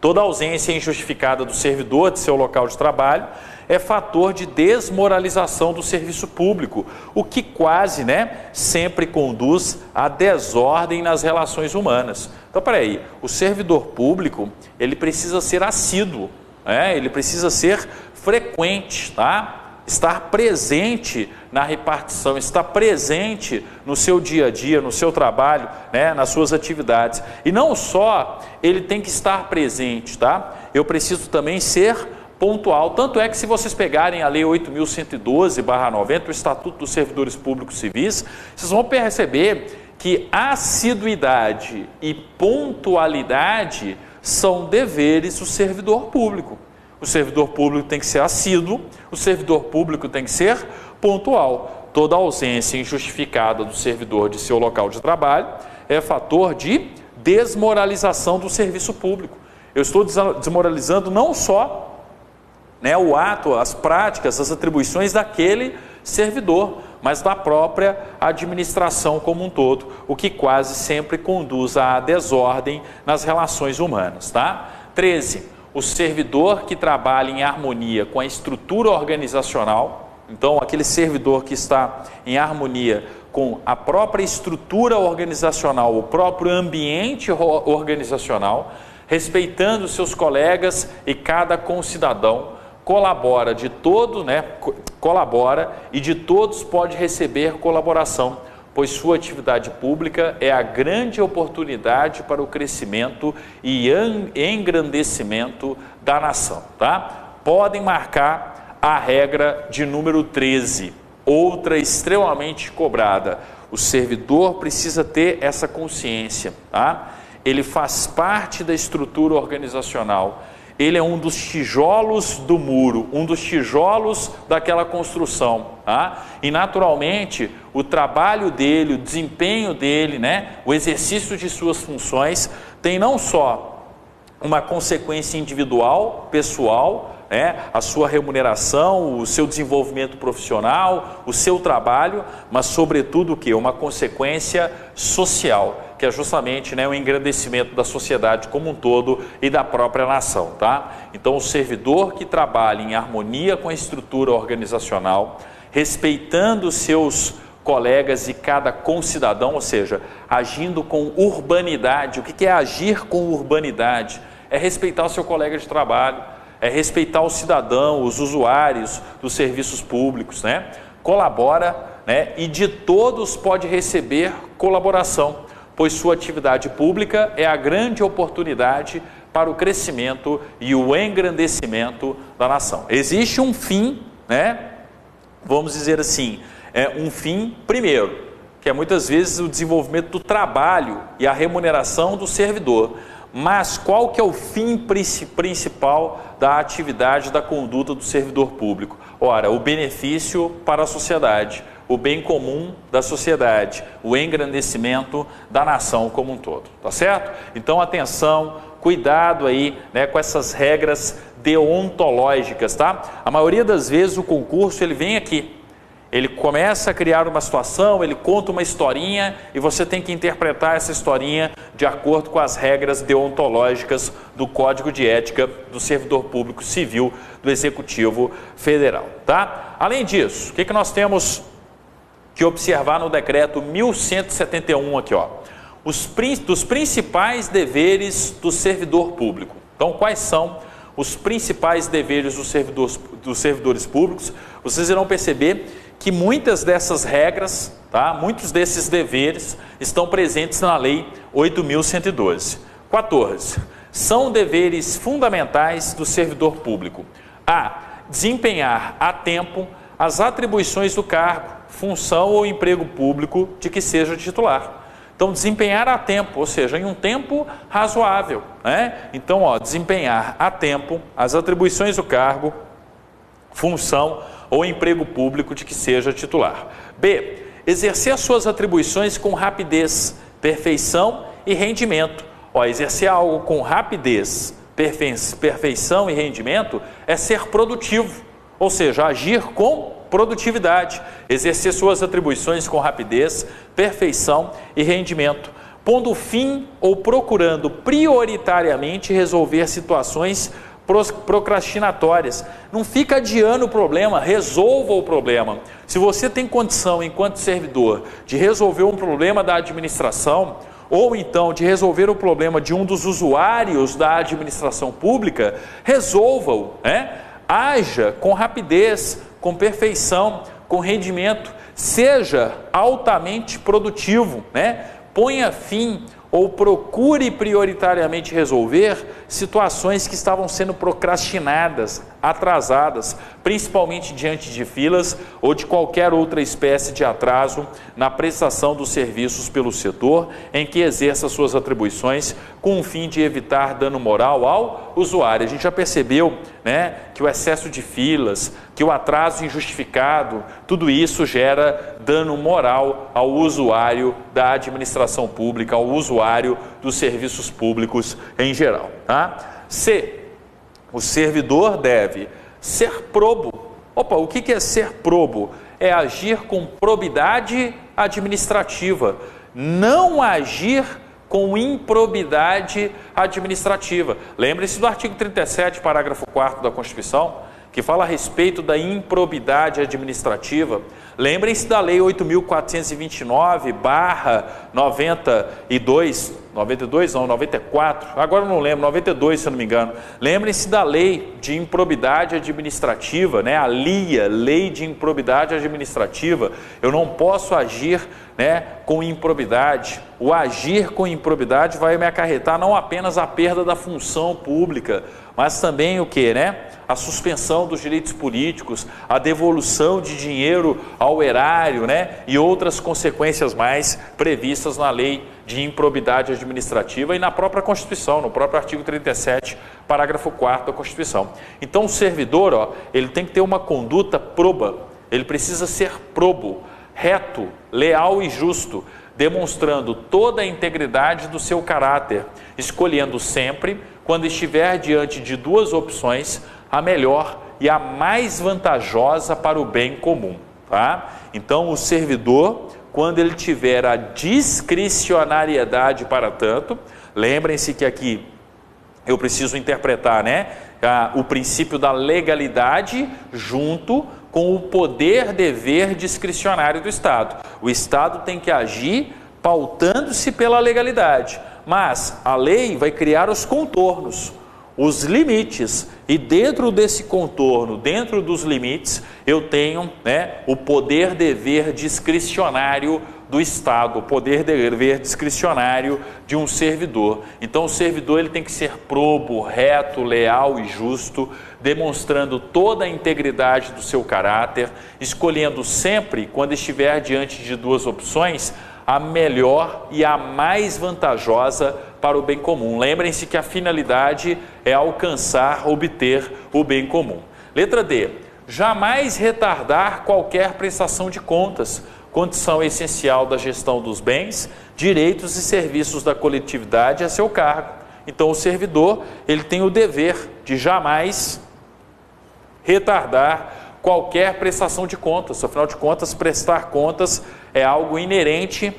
Toda ausência injustificada do servidor de seu local de trabalho é fator de desmoralização do serviço público, o que quase, né, sempre conduz à desordem nas relações humanas. Então, peraí, o servidor público, ele precisa ser assíduo, né? Ele precisa ser frequente, tá? Estar presente na repartição, estar presente no seu dia a dia, no seu trabalho, né, nas suas atividades. E não só ele tem que estar presente, tá? Eu preciso também ser pontual. Tanto é que se vocês pegarem a Lei 8.112/90, o Estatuto dos Servidores Públicos Civis, vocês vão perceber que assiduidade e pontualidade são deveres do servidor público. O servidor público tem que ser assíduo, o servidor público tem que ser pontual. Toda ausência injustificada do servidor de seu local de trabalho é fator de desmoralização do serviço público. Eu estou desmoralizando não só, né, o ato, as práticas, as atribuições daquele servidor, mas da própria administração como um todo, o que quase sempre conduz à desordem nas relações humanas. Tá? 13. O servidor que trabalha em harmonia com a estrutura organizacional, então aquele servidor que está em harmonia com a própria estrutura organizacional, o próprio ambiente organizacional, respeitando seus colegas e cada concidadão, colabora e de todos pode receber colaboração, pois sua atividade pública é a grande oportunidade para o crescimento e engrandecimento da nação. Tá? Podem marcar a regra de número 13, outra extremamente cobrada. O servidor precisa ter essa consciência. Tá? Ele faz parte da estrutura organizacional. Ele é um dos tijolos do muro, um dos tijolos daquela construção. Tá? E naturalmente o trabalho dele, o desempenho dele, né, o exercício de suas funções tem não só uma consequência individual, pessoal, né, a sua remuneração, o seu desenvolvimento profissional, o seu trabalho, mas sobretudo o quê? Uma consequência social, que é justamente, né, o engrandecimento da sociedade como um todo e da própria nação. Tá? Então o servidor que trabalha em harmonia com a estrutura organizacional, respeitando seus colegas e cada concidadão, ou seja, agindo com urbanidade. O que é agir com urbanidade? É respeitar o seu colega de trabalho, é respeitar o cidadão, os usuários dos serviços públicos, né? Colabora, né? E de todos pode receber colaboração, pois sua atividade pública é a grande oportunidade para o crescimento e o engrandecimento da nação. Existe um fim, né? Vamos dizer assim, um fim primeiro, que é muitas vezes o desenvolvimento do trabalho e a remuneração do servidor. Mas qual que é o fim principal da atividade, da conduta do servidor público? Ora, o benefício para a sociedade, o bem comum da sociedade, o engrandecimento da nação como um todo, tá certo? Então, atenção, cuidado aí, né, com essas regras deontológicas, tá? A maioria das vezes o concurso ele vem aqui Ele começa a criar uma situação, ele conta uma historinha e você tem que interpretar essa historinha de acordo com as regras deontológicas do Código de Ética do Servidor Público Civil do Executivo Federal, tá? Além disso, o que nós temos que observar no decreto 1171 aqui, ó? Dos principais deveres do servidor público. Então, quais são os principais deveres dos servidores públicos? Vocês irão perceber que muitas dessas regras, tá? Muitos desses deveres estão presentes na Lei 8.112. 14. São deveres fundamentais do servidor público. A. Desempenhar a tempo as atribuições do cargo, função ou emprego público de que seja titular. Então, desempenhar a tempo, ou seja, em um tempo razoável, né? Então, ó, desempenhar a tempo as atribuições do cargo, função ou emprego público de que seja titular. B. Exercer as suas atribuições com rapidez, perfeição e rendimento. Ó, exercer algo com rapidez, perfeição e rendimento é ser produtivo, ou seja, agir com produtividade, exercer suas atribuições com rapidez, perfeição e rendimento, pondo fim ou procurando prioritariamente resolver situações procrastinatórias. Não fica adiando o problema, resolva o problema. Se você tem condição, enquanto servidor, de resolver um problema da administração, ou então de resolver o problema de um dos usuários da administração pública, resolva-o, né? Haja com rapidez, com perfeição, com rendimento, seja altamente produtivo, né? Ponha fim ou procure prioritariamente resolver situações que estavam sendo procrastinadas, atrasadas, principalmente diante de filas ou de qualquer outra espécie de atraso na prestação dos serviços pelo setor em que exerça suas atribuições com o fim de evitar dano moral ao usuário. A gente já percebeu, né, que o excesso de filas, que o atraso injustificado, tudo isso gera dano moral ao usuário da administração pública, ao usuário dos serviços públicos em geral, tá? C. O servidor deve ser probo. Opa, o que é ser probo? É agir com probidade administrativa, não agir com improbidade administrativa. Lembre-se do artigo 37, parágrafo 4º da Constituição, que fala a respeito da improbidade administrativa. Lembrem-se da Lei 8.429/94, agora eu não lembro, 92 se eu não me engano. Lembrem-se da Lei de Improbidade Administrativa, né? A LIA, Lei de Improbidade Administrativa. Eu não posso agir, né, com improbidade. O agir com improbidade vai me acarretar não apenas a perda da função pública, mas também o que, né? A suspensão dos direitos políticos, a devolução de dinheiro ao erário, né? E outras consequências mais previstas na Lei de Improbidade Administrativa e na própria Constituição, no próprio artigo 37, parágrafo 4º da Constituição. Então o servidor, ó, ele tem que ter uma conduta proba, ele precisa ser probo, reto, leal e justo, demonstrando toda a integridade do seu caráter, escolhendo sempre, quando estiver diante de duas opções, a melhor e a mais vantajosa para o bem comum, tá? Então, o servidor, quando ele tiver a discricionariedade para tanto, lembrem-se que aqui eu preciso interpretar, né, o princípio da legalidade junto com o poder-dever discricionário do Estado. O Estado tem que agir pautando-se pela legalidade, mas a lei vai criar os contornos, os limites, e dentro desse contorno, dentro dos limites, eu tenho, né, o poder-dever discricionário do Estado, o poder-dever discricionário de um servidor. Então o servidor ele tem que ser probo, reto, leal e justo, demonstrando toda a integridade do seu caráter, escolhendo sempre, quando estiver diante de duas opções, a melhor e a mais vantajosa para o bem comum. Lembrem-se que a finalidade é alcançar, obter o bem comum. Letra D. Jamais retardar qualquer prestação de contas, condição essencial da gestão dos bens, direitos e serviços da coletividade a seu cargo. Então o servidor ele tem o dever de jamais retardar qualquer prestação de contas. Afinal de contas, prestar contas é algo inerente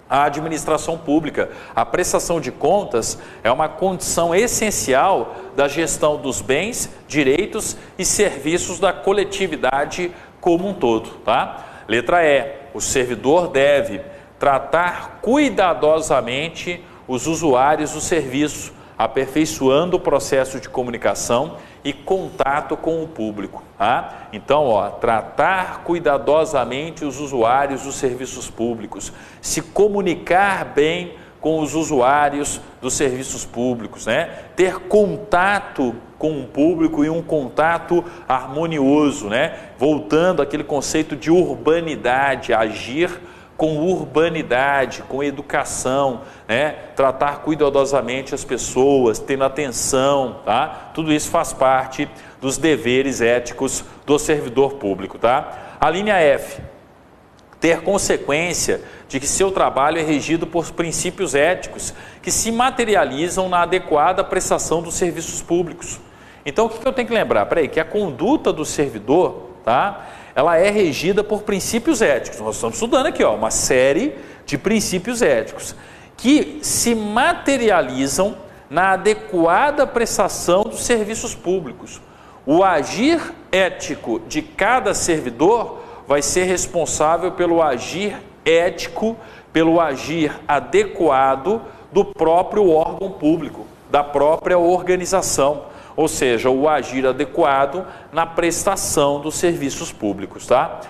à administração pública. A prestação de contas é uma condição essencial da gestão dos bens, direitos e serviços da coletividade como um todo, tá? Letra E, o servidor deve tratar cuidadosamente os usuários do serviço, aperfeiçoando o processo de comunicação e contato com o público. Tá? Então, tratar cuidadosamente os usuários dos serviços públicos, se comunicar bem com os usuários dos serviços públicos, né? Ter contato com o público e um contato harmonioso, né? Voltando àquele conceito de urbanidade, agir com urbanidade, com educação, né? Tratar cuidadosamente as pessoas, tendo atenção, tá? Tudo isso faz parte dos deveres éticos do servidor público, tá? A linha F, ter consequência de que seu trabalho é regido por princípios éticos que se materializam na adequada prestação dos serviços públicos. Então, o que eu tenho que lembrar? Que a conduta do servidor, tá? Ela é regida por princípios éticos. Nós estamos estudando aqui, uma série de princípios éticos que se materializam na adequada prestação dos serviços públicos. O agir ético de cada servidor vai ser responsável pelo agir ético, pelo agir adequado do próprio órgão público, da própria organização. Ou seja, o agir adequado na prestação dos serviços públicos, tá?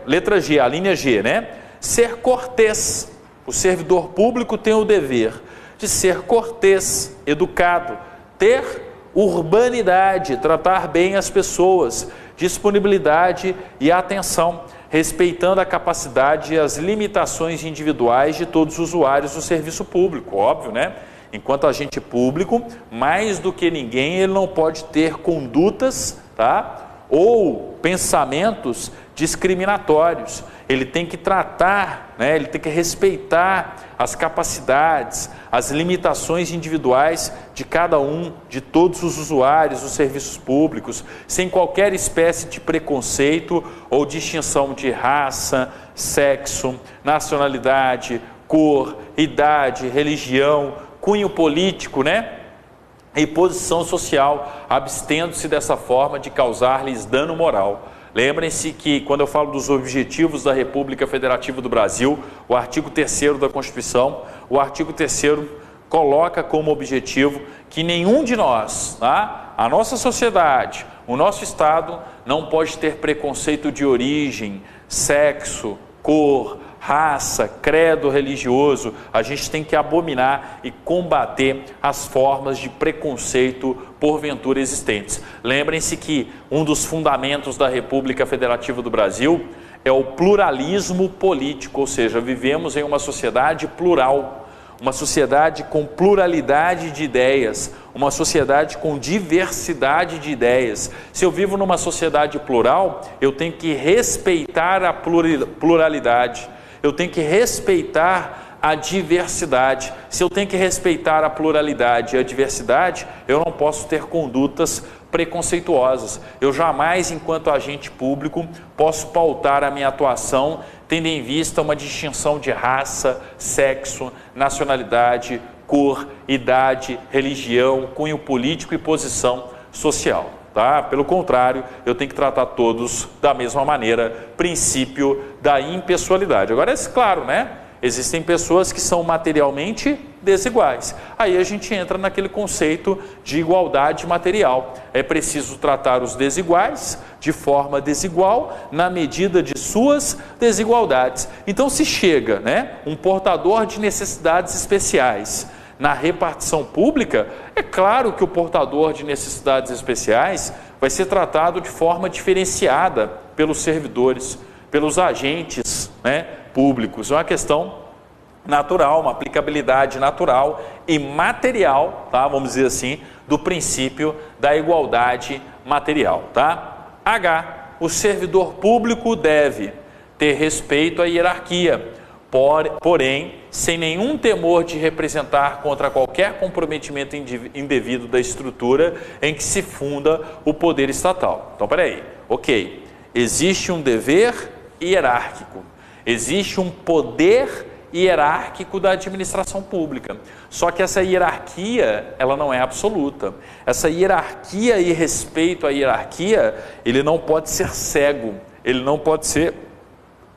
Letra G, a linha G, né? Ser cortês. O servidor público tem o dever de ser cortês, educado, ter urbanidade, tratar bem as pessoas, disponibilidade e atenção, respeitando a capacidade e as limitações individuais de todos os usuários do serviço público, óbvio, né? Enquanto agente público, mais do que ninguém, ele não pode ter condutas, tá? Ou pensamentos discriminatórios. Ele tem que tratar, né? Ele tem que respeitar as capacidades, as limitações individuais de cada um, de todos os usuários dos serviços públicos, sem qualquer espécie de preconceito ou distinção de raça, sexo, nacionalidade, cor, idade, religião, cunho político, né? E posição social, abstendo-se dessa forma de causar-lhes dano moral. Lembrem-se que quando eu falo dos objetivos da República Federativa do Brasil, o artigo 3º da Constituição, o artigo 3º coloca como objetivo que nenhum de nós, tá? A nossa sociedade, o nosso Estado, não pode ter preconceito de origem, sexo, cor, raça, credo religioso. A gente tem que abominar e combater as formas de preconceito porventura existentes. Lembrem-se que um dos fundamentos da República Federativa do Brasil é o pluralismo político, ou seja, vivemos em uma sociedade plural, uma sociedade com pluralidade de ideias, uma sociedade com diversidade de ideias. Se eu vivo numa sociedade plural, eu tenho que respeitar a pluralidade. Eu tenho que respeitar a diversidade. Se eu tenho que respeitar a pluralidade e a diversidade, eu não posso ter condutas preconceituosas. Eu jamais, enquanto agente público, posso pautar a minha atuação tendo em vista uma distinção de raça, sexo, nacionalidade, cor, idade, religião, cunho político e posição social. Tá? Pelo contrário, eu tenho que tratar todos da mesma maneira, princípio da impessoalidade. Agora, é claro, né? Existem pessoas que são materialmente desiguais. Aí a gente entra naquele conceito de igualdade material. É preciso tratar os desiguais de forma desigual, na medida de suas desigualdades. Então, se chega, né, um portador de necessidades especiais na repartição pública, é claro que o portador de necessidades especiais vai ser tratado de forma diferenciada pelos servidores, pelos agentes, né, públicos. É uma questão natural, uma aplicabilidade natural e material, tá? Vamos dizer assim, do princípio da igualdade material. Tá? H. O servidor público deve ter respeito à hierarquia, porém, sem nenhum temor de representar contra qualquer comprometimento indevido da estrutura em que se funda o poder estatal. Então, peraí, ok, existe um dever hierárquico, existe um poder hierárquico da administração pública, só que essa hierarquia, ela não é absoluta. Essa hierarquia e respeito à hierarquia, ele não pode ser cego, ele não pode ser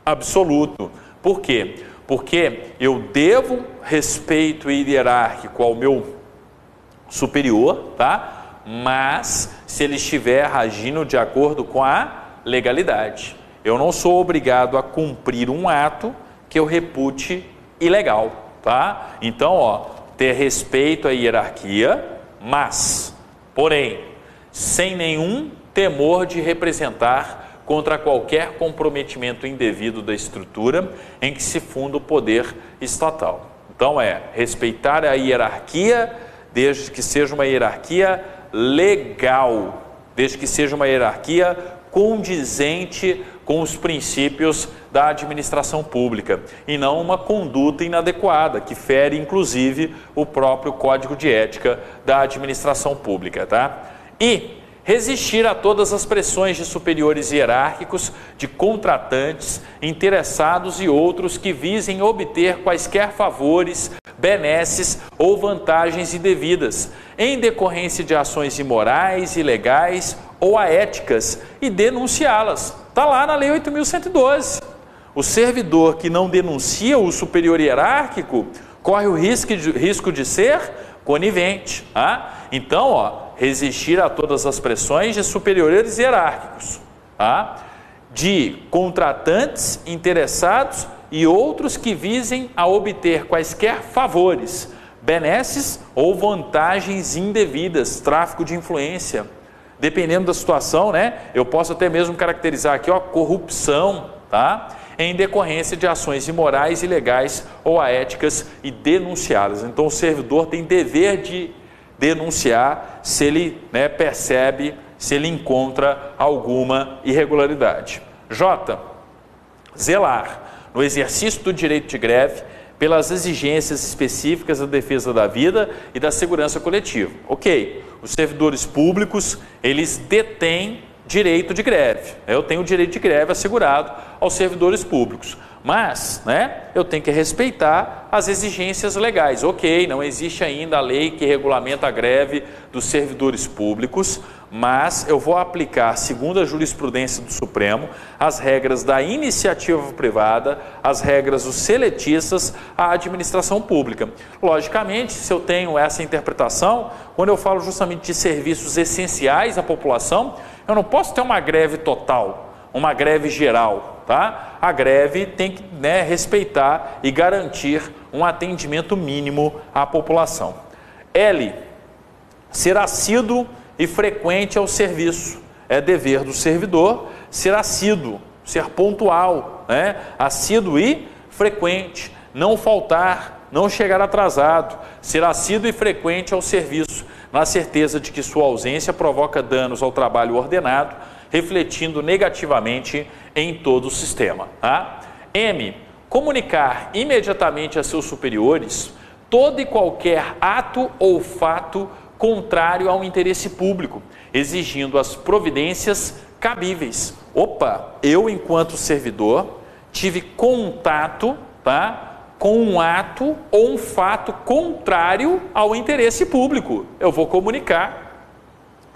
absoluto. Por quê? Porque eu devo respeito hierárquico ao meu superior, tá? Mas se ele estiver agindo de acordo com a legalidade. Eu não sou obrigado a cumprir um ato que eu repute ilegal, tá? Então, ó, ter respeito à hierarquia, mas, porém, sem nenhum temor de representar contra qualquer comprometimento indevido da estrutura em que se funda o poder estatal. Então respeitar a hierarquia, desde que seja uma hierarquia legal, desde que seja uma hierarquia condizente com os princípios da administração pública e não uma conduta inadequada, que fere inclusive o próprio Código de Ética da administração pública, tá? E resistir a todas as pressões de superiores hierárquicos, de contratantes, interessados e outros que visem obter quaisquer favores, benesses ou vantagens indevidas, em decorrência de ações imorais, ilegais ou aéticas, e denunciá-las. Está lá na Lei 8.112. O servidor que não denuncia o superior hierárquico corre o risco de ser conivente. Tá? Então, ó, resistir a todas as pressões de superiores hierárquicos, tá? De contratantes, interessados e outros que visem a obter quaisquer favores, benesses ou vantagens indevidas, tráfico de influência. Dependendo da situação, né? Eu posso até mesmo caracterizar aqui, ó, corrupção, tá? Em decorrência de ações imorais, ilegais ou aéticas e denunciá-las. Então, o servidor tem dever de denunciar se ele, né, percebe, se ele encontra alguma irregularidade. J. Zelar, no exercício do direito de greve, pelas exigências específicas da defesa da vida e da segurança coletiva. Ok, os servidores públicos, eles detêm direito de greve. Eu tenho o direito de greve assegurado aos servidores públicos. Mas, né, eu tenho que respeitar as exigências legais. Ok, não existe ainda a lei que regulamenta a greve dos servidores públicos, mas eu vou aplicar, segundo a jurisprudência do Supremo, as regras da iniciativa privada, as regras dos seletistas à administração pública. Logicamente, se eu tenho essa interpretação, quando eu falo justamente de serviços essenciais à população, eu não posso ter uma greve total, uma greve geral, tá? A greve tem que, né, respeitar e garantir um atendimento mínimo à população. L. Ser assíduo e frequente ao serviço. É dever do servidor ser assíduo, ser pontual, né? Assíduo e frequente, não faltar, não chegar atrasado, ser assíduo e frequente ao serviço, na certeza de que sua ausência provoca danos ao trabalho ordenado, refletindo negativamente em todo o sistema. Tá? M. Comunicar imediatamente a seus superiores todo e qualquer ato ou fato contrário ao interesse público, exigindo as providências cabíveis. Opa, eu enquanto servidor tive contato, tá, com um ato ou um fato contrário ao interesse público. Eu vou comunicar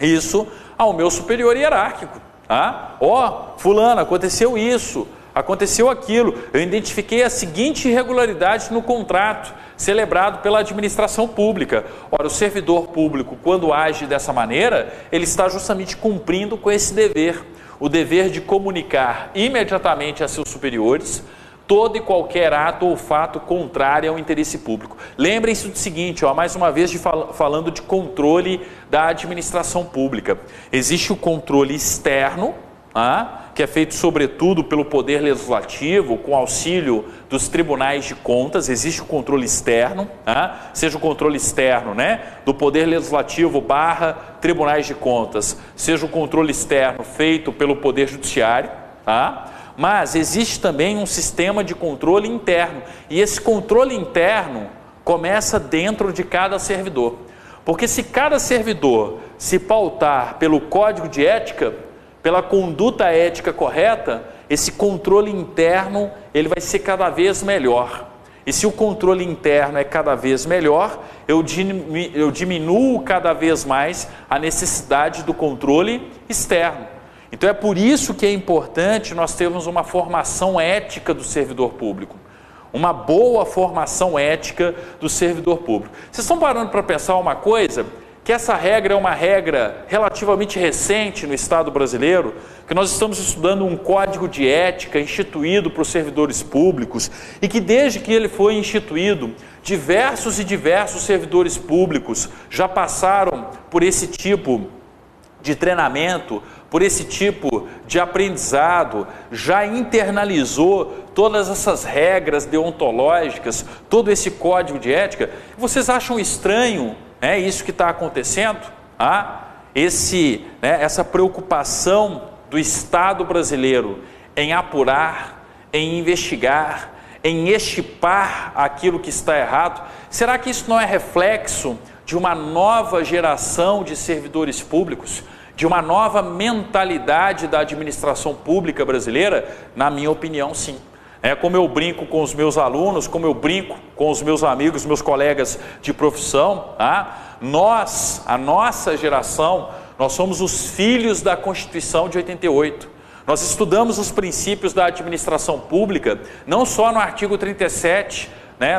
isso ao meu superior hierárquico. Tá? Ó, fulano, aconteceu isso, aconteceu aquilo. Eu identifiquei a seguinte irregularidade no contrato celebrado pela administração pública. Ora, o servidor público, quando age dessa maneira, ele está justamente cumprindo com esse dever. O dever de comunicar imediatamente a seus superiores todo e qualquer ato ou fato contrário ao interesse público. Lembrem-se do seguinte, ó, mais uma vez falando de controle da administração pública. Existe o controle externo, que é feito sobretudo pelo Poder Legislativo, com auxílio dos tribunais de contas. Existe o controle externo, seja o controle externo, né, do Poder Legislativo / tribunais de contas, seja o controle externo feito pelo Poder Judiciário, Mas existe também um sistema de controle interno, e esse controle interno começa dentro de cada servidor. Porque se cada servidor se pautar pelo código de ética, pela conduta ética correta, esse controle interno ele vai ser cada vez melhor. E se o controle interno é cada vez melhor, eu diminuo cada vez mais a necessidade do controle externo. Então é por isso que é importante nós termos uma formação ética do servidor público. Uma boa formação ética do servidor público. Vocês estão parando para pensar uma coisa? Que essa regra é uma regra relativamente recente no Estado brasileiro, que nós estamos estudando um código de ética instituído para os servidores públicos e que desde que ele foi instituído, diversos servidores públicos já passaram por esse tipo de treinamento, por esse tipo de aprendizado, já internalizou todas essas regras deontológicas, todo esse código de ética. Vocês acham estranho isso que está acontecendo? Essa preocupação do Estado brasileiro em apurar, em investigar, em extirpar aquilo que está errado? Será que isso não é reflexo de uma nova geração de servidores públicos, de uma nova mentalidade da administração pública brasileira? Na minha opinião, sim. Como eu brinco com os meus alunos, como eu brinco com os meus amigos, meus colegas de profissão, a nossa geração, nós somos os filhos da Constituição de 88. Nós estudamos os princípios da administração pública, não só no artigo 37,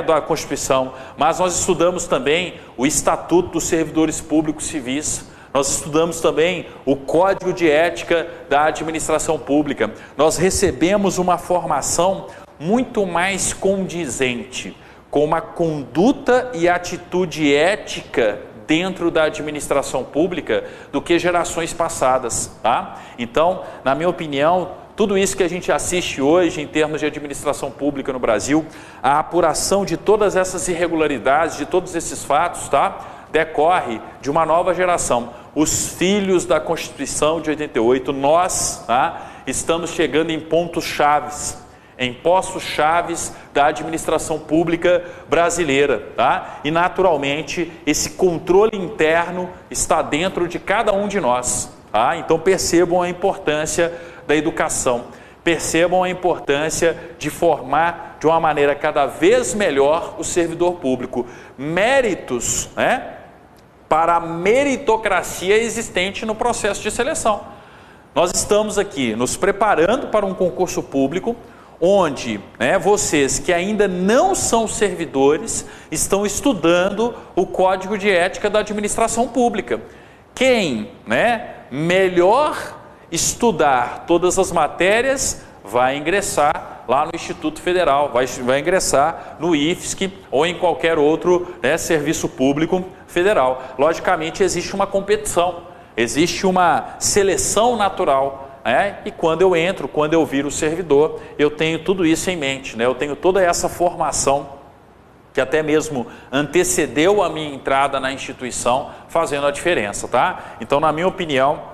da Constituição, mas nós estudamos também o Estatuto dos Servidores Públicos Civis, nós estudamos também o Código de Ética da Administração Pública. Nós recebemos uma formação muito mais condizente com uma conduta e atitude ética dentro da administração pública do que gerações passadas, Então, na minha opinião, tudo isso que a gente assiste hoje em termos de administração pública no Brasil, a apuração de todas essas irregularidades, de todos esses fatos, decorre de uma nova geração. Os filhos da Constituição de 88, nós estamos chegando em pontos chaves, em postos chaves da administração pública brasileira, E naturalmente esse controle interno está dentro de cada um de nós, Então percebam a importância da educação, percebam a importância de formar de uma maneira cada vez melhor o servidor público. Méritos, para a meritocracia existente no processo de seleção. Nós estamos aqui nos preparando para um concurso público, onde vocês que ainda não são servidores estão estudando o Código de Ética da Administração Pública. Quem melhor estudar todas as matérias vai ingressar lá no Instituto Federal, vai ingressar no IFSC ou em qualquer outro serviço público federal. Logicamente existe uma competição, existe uma seleção natural, e quando eu entro, quando eu viro servidor, eu tenho tudo isso em mente, eu tenho toda essa formação que até mesmo antecedeu a minha entrada na instituição, fazendo a diferença, Então, na minha opinião,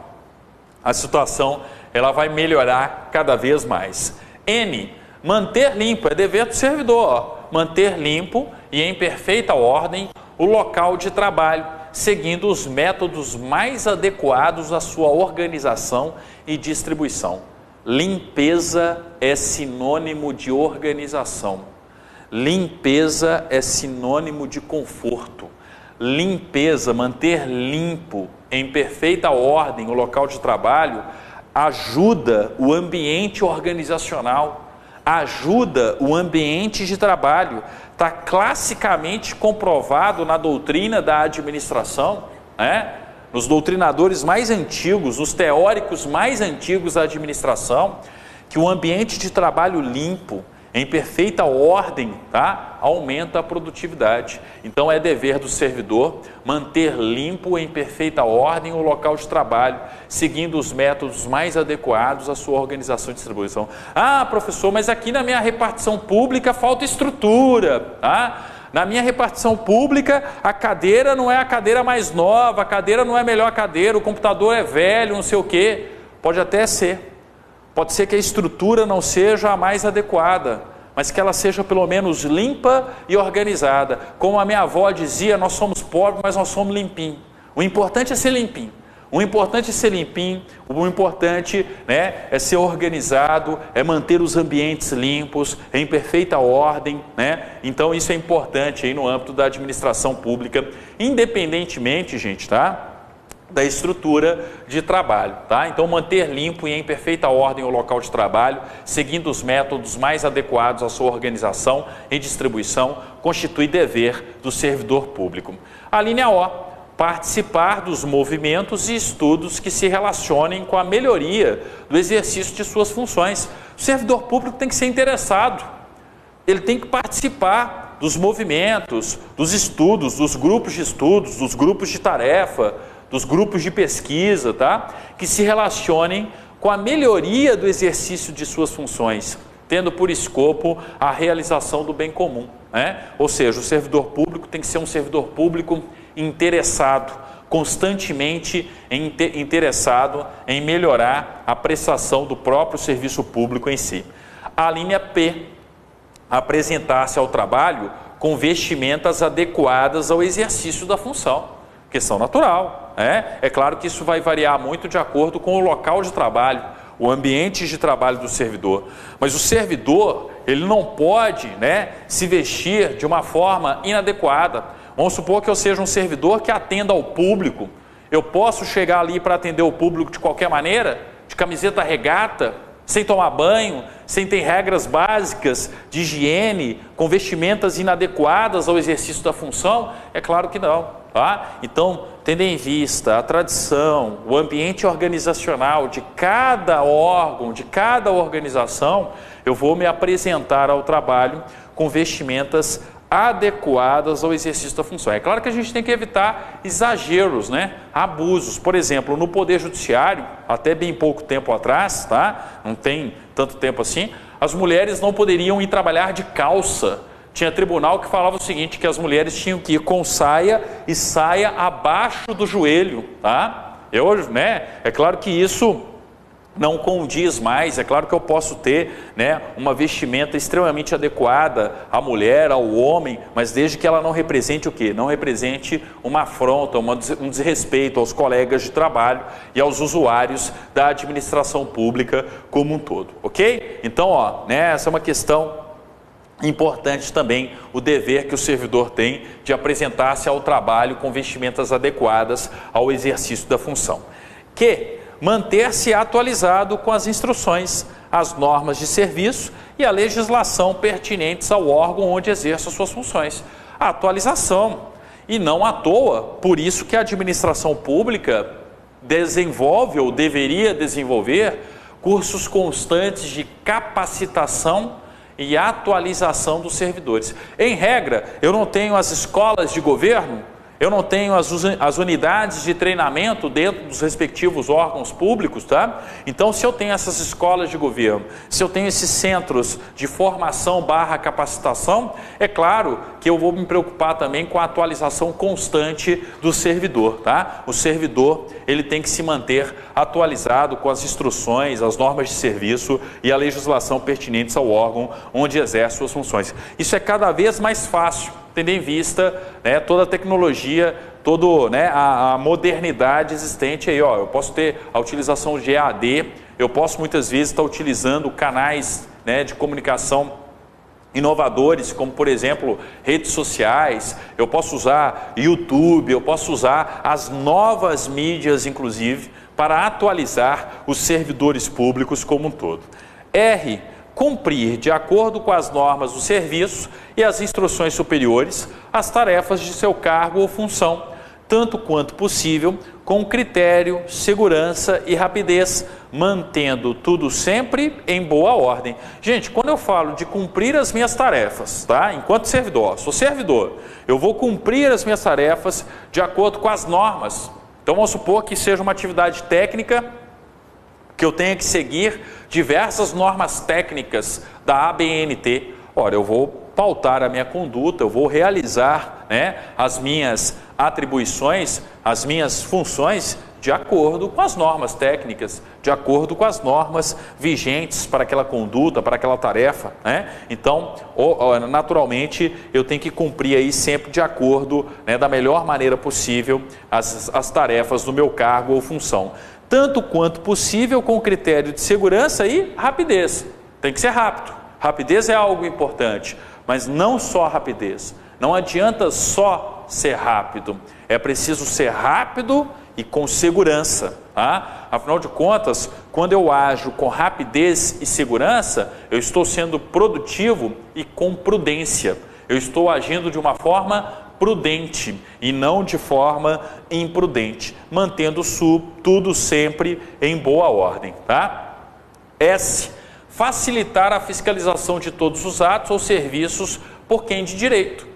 a situação ela vai melhorar cada vez mais. N, manter limpo, é dever do servidor, manter limpo e em perfeita ordem o local de trabalho, seguindo os métodos mais adequados à sua organização e distribuição. Limpeza é sinônimo de organização. Limpeza é sinônimo de conforto. Limpeza, manter limpo, em perfeita ordem o local de trabalho, ajuda o ambiente organizacional, ajuda o ambiente de trabalho. Está classicamente comprovado na doutrina da administração, nos doutrinadores mais antigos, nos teóricos mais antigos da administração, que o ambiente de trabalho limpo, em perfeita ordem, aumenta a produtividade. Então é dever do servidor manter limpo em perfeita ordem o local de trabalho, seguindo os métodos mais adequados à sua organização e distribuição. Professor, mas aqui na minha repartição pública falta estrutura, Na minha repartição pública, a cadeira não é a cadeira mais nova, a cadeira não é a melhor cadeira, o computador é velho, não sei o quê. Pode até ser. Pode ser que a estrutura não seja a mais adequada, mas que ela seja pelo menos limpa e organizada. Como a minha avó dizia, nós somos pobres, mas nós somos limpinhos. O importante é ser limpinho. O importante é ser limpinho, o importante, né, é ser organizado, é manter os ambientes limpos, em perfeita ordem, né? Então isso é importante aí no âmbito da administração pública, independentemente, gente, tá, da estrutura de trabalho, tá? Então manter limpo e em perfeita ordem o local de trabalho, seguindo os métodos mais adequados à sua organização e distribuição, constitui dever do servidor público. A linha O: participar dos movimentos e estudos que se relacionem com a melhoria do exercício de suas funções. O servidor público tem que ser interessado, ele tem que participar dos movimentos, dos estudos, dos grupos de estudos, dos grupos de tarefa, dos grupos de pesquisa, tá? Que se relacionem com a melhoria do exercício de suas funções, tendo por escopo a realização do bem comum, né? Ou seja, o servidor público tem que ser um servidor público interessado, constantemente interessado em melhorar a prestação do próprio serviço público em si. A linha P: apresentar-se ao trabalho com vestimentas adequadas ao exercício da função. Questão natural, né? É claro que isso vai variar muito de acordo com o local de trabalho, o ambiente de trabalho do servidor. Mas o servidor, ele não pode, né, se vestir de uma forma inadequada. Vamos supor que eu seja um servidor que atenda ao público. Eu posso chegar ali para atender o público de qualquer maneira, de camiseta regata, sem tomar banho, sem ter regras básicas de higiene, com vestimentas inadequadas ao exercício da função? É claro que não, tá? Então, tendo em vista a tradição, o ambiente organizacional de cada órgão, de cada organização, eu vou me apresentar ao trabalho com vestimentas adequadas ao exercício da função. É claro que a gente tem que evitar exageros, né? Abusos. Por exemplo, no Poder Judiciário, até bem pouco tempo atrás, tá? Não tem tanto tempo assim, as mulheres não poderiam ir trabalhar de calça. Tinha tribunal que falava o seguinte, que as mulheres tinham que ir com saia e saia abaixo do joelho, tá? É claro que isso não condiz mais. É claro que eu posso ter, né, uma vestimenta extremamente adequada à mulher, ao homem, mas desde que ela não represente o quê? Não represente uma afronta, um desrespeito aos colegas de trabalho e aos usuários da administração pública como um todo, ok? Então, ó, né, essa é uma questão importante também, o dever que o servidor tem de apresentar-se ao trabalho com vestimentas adequadas ao exercício da função. Manter-se atualizado com as instruções, as normas de serviço e a legislação pertinentes ao órgão onde exerce as suas funções. A atualização, e não à toa, por isso que a administração pública desenvolve ou deveria desenvolver cursos constantes de capacitação e atualização dos servidores. Em regra, eu não tenho as escolas de governo, eu não tenho as unidades de treinamento dentro dos respectivos órgãos públicos, tá? Então, se eu tenho essas escolas de governo, se eu tenho esses centros de formação / capacitação, é claro que eu vou me preocupar também com a atualização constante do servidor, tá? O servidor, ele tem que se manter atualizado com as instruções, as normas de serviço e a legislação pertinentes ao órgão onde exerce suas funções. Isso é cada vez mais fácil, tendo em vista, né, toda a tecnologia, toda, né, a modernidade existente aí, ó. Eu posso ter a utilização de EAD, eu posso muitas vezes estar utilizando canais, né, de comunicação inovadores, como por exemplo redes sociais, eu posso usar YouTube, eu posso usar as novas mídias inclusive para atualizar os servidores públicos como um todo. Cumprir, de acordo com as normas do serviço e as instruções superiores, as tarefas de seu cargo ou função, tanto quanto possível, com critério, segurança e rapidez, mantendo tudo sempre em boa ordem. Gente, quando eu falo de cumprir as minhas tarefas, tá? Enquanto servidor, sou servidor, eu vou cumprir as minhas tarefas de acordo com as normas. Então vamos supor que seja uma atividade técnica, que eu tenha que seguir diversas normas técnicas da ABNT. Ora, eu vou pautar a minha conduta, eu vou realizar, né, as minhas atribuições, as minhas funções de acordo com as normas técnicas, de acordo com as normas vigentes para aquela conduta, para aquela tarefa, né? Então, naturalmente, eu tenho que cumprir aí sempre de acordo, né, da melhor maneira possível as tarefas do meu cargo ou função. Tanto quanto possível com critério de segurança e rapidez. Tem que ser rápido. Rapidez é algo importante, mas não só a rapidez. Não adianta só ser rápido. É preciso ser rápido e com segurança, tá? Afinal de contas, quando eu ajo com rapidez e segurança, eu estou sendo produtivo e com prudência. Eu estou agindo de uma forma prudente e não de forma imprudente, mantendo tudo sempre em boa ordem, tá? S. Facilitar a fiscalização de todos os atos ou serviços por quem de direito.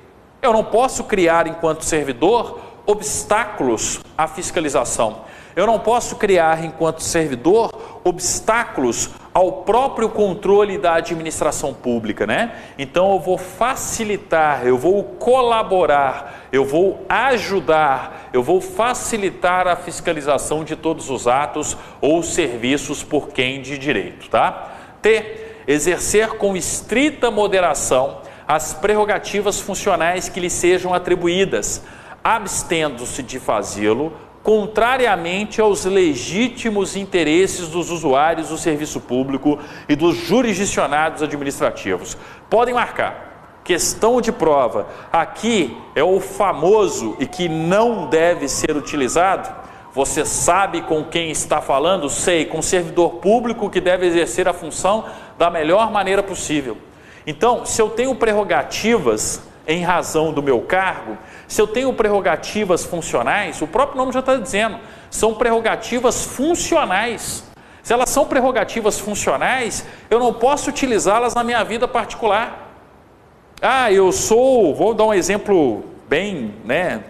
Eu não posso criar, enquanto servidor, obstáculos à fiscalização. Eu não posso criar, enquanto servidor, obstáculos ao próprio controle da administração pública, né? Então eu vou facilitar, eu vou colaborar, eu vou ajudar, eu vou facilitar a fiscalização de todos os atos ou serviços por quem de direito, tá? T. Exercer com estrita moderação as prerrogativas funcionais que lhe sejam atribuídas, abstendo-se de fazê-lo contrariamente aos legítimos interesses dos usuários do serviço público e dos jurisdicionados administrativos. Podem marcar. Questão de prova. Aqui é o famoso e que não deve ser utilizado. Você sabe com quem está falando? Sei, com o servidor público que deve exercer a função da melhor maneira possível. Então, se eu tenho prerrogativas em razão do meu cargo, se eu tenho prerrogativas funcionais, o próprio nome já está dizendo, são prerrogativas funcionais. Se elas são prerrogativas funcionais, eu não posso utilizá-las na minha vida particular. Vou dar um exemplo bem, né,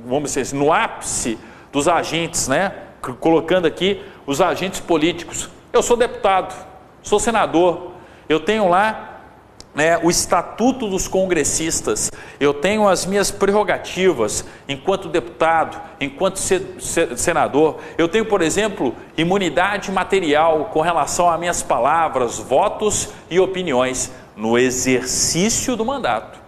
vamos dizer assim, no ápice dos agentes, né, colocando aqui os agentes políticos. Eu sou deputado, sou senador, eu tenho lá o Estatuto dos Congressistas, eu tenho as minhas prerrogativas enquanto deputado, enquanto senador, eu tenho, por exemplo, imunidade material com relação a minhas palavras, votos e opiniões no exercício do mandato.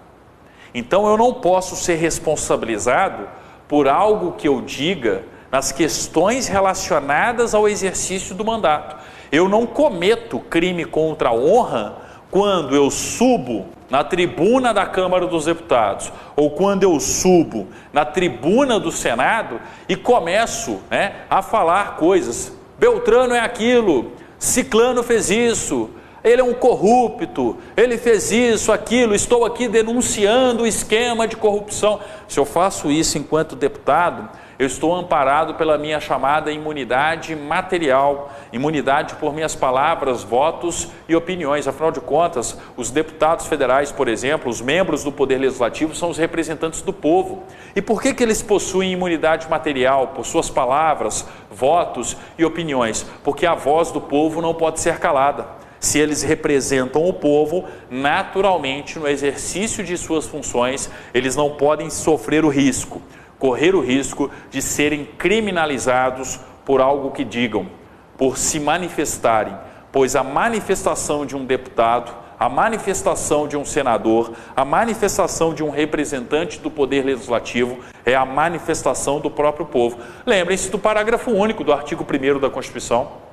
Então eu não posso ser responsabilizado por algo que eu diga nas questões relacionadas ao exercício do mandato. Eu não cometo crime contra a honra quando eu subo na tribuna da Câmara dos Deputados ou quando eu subo na tribuna do Senado e começo, né, a falar coisas. Beltrano é aquilo, Ciclano fez isso, ele é um corrupto, ele fez isso, aquilo, estou aqui denunciando o esquema de corrupção. Se eu faço isso enquanto deputado, eu estou amparado pela minha chamada imunidade material, imunidade por minhas palavras, votos e opiniões. Afinal de contas, os deputados federais, por exemplo, os membros do Poder Legislativo são os representantes do povo. E por que eles possuem imunidade material? Por suas palavras, votos e opiniões. Porque a voz do povo não pode ser calada. Se eles representam o povo, naturalmente, no exercício de suas funções, eles não podem sofrer o risco, correr o risco de serem criminalizados por algo que digam, por se manifestarem, pois a manifestação de um deputado, a manifestação de um senador, a manifestação de um representante do Poder Legislativo é a manifestação do próprio povo. Lembrem-se do parágrafo único do artigo 1º da Constituição.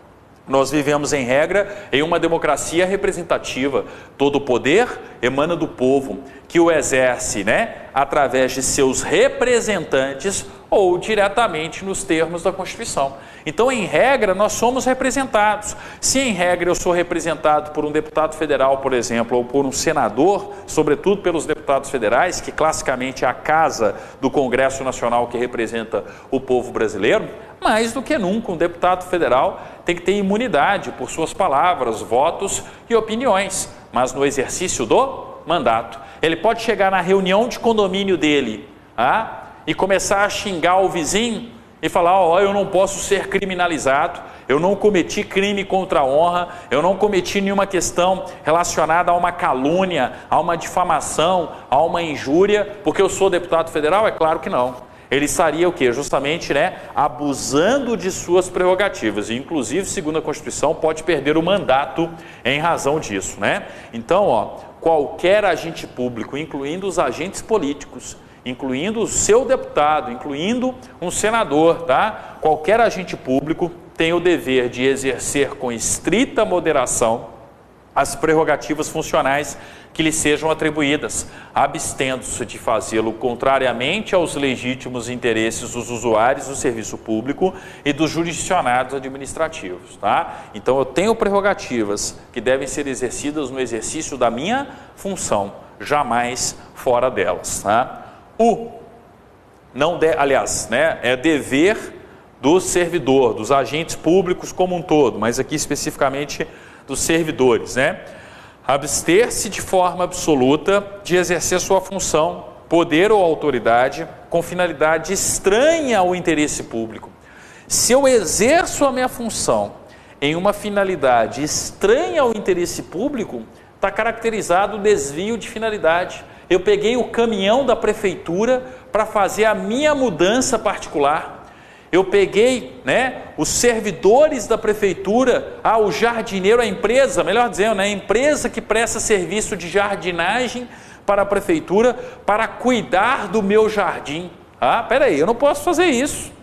Nós vivemos, em regra, em uma democracia representativa. Todo o poder emana do povo, que o exerce, né, através de seus representantes ou diretamente nos termos da Constituição. Então, em regra, nós somos representados. Se em regra eu sou representado por um deputado federal, por exemplo, ou por um senador, sobretudo pelos deputados federais, que classicamente é a casa do Congresso Nacional que representa o povo brasileiro, mais do que nunca um deputado federal tem que ter imunidade por suas palavras, votos e opiniões, mas no exercício do mandato. Ele pode chegar na reunião de condomínio dele e começar a xingar o vizinho e falar, eu não posso ser criminalizado, eu não cometi crime contra a honra, eu não cometi nenhuma questão relacionada a uma calúnia, a uma difamação, a uma injúria, porque eu sou deputado federal? É claro que não. ele estaria o quê? Justamente, né, abusando de suas prerrogativas, e inclusive, segundo a Constituição, pode perder o mandato em razão disso, né? Então, ó, qualquer agente público, incluindo os agentes políticos, incluindo o seu deputado, incluindo um senador, tá? Qualquer agente público tem o dever de exercer com estrita moderação as prerrogativas funcionais que lhe sejam atribuídas, abstendo-se de fazê-lo contrariamente aos legítimos interesses dos usuários do serviço público e dos jurisdicionados administrativos, tá? Então eu tenho prerrogativas que devem ser exercidas no exercício da minha função, jamais fora delas, tá? Aliás, né, é dever do servidor, dos agentes públicos como um todo, mas aqui especificamente dos servidores, né? Abster-se de forma absoluta de exercer sua função, poder ou autoridade com finalidade estranha ao interesse público. Se eu exerço a minha função em uma finalidade estranha ao interesse público, está caracterizado o desvio de finalidade. Eu peguei o caminhão da prefeitura para fazer a minha mudança particular. Eu peguei, né, os servidores da prefeitura, o jardineiro, a empresa, melhor dizendo, né, a empresa que presta serviço de jardinagem para a prefeitura para cuidar do meu jardim. Peraí, eu não posso fazer isso.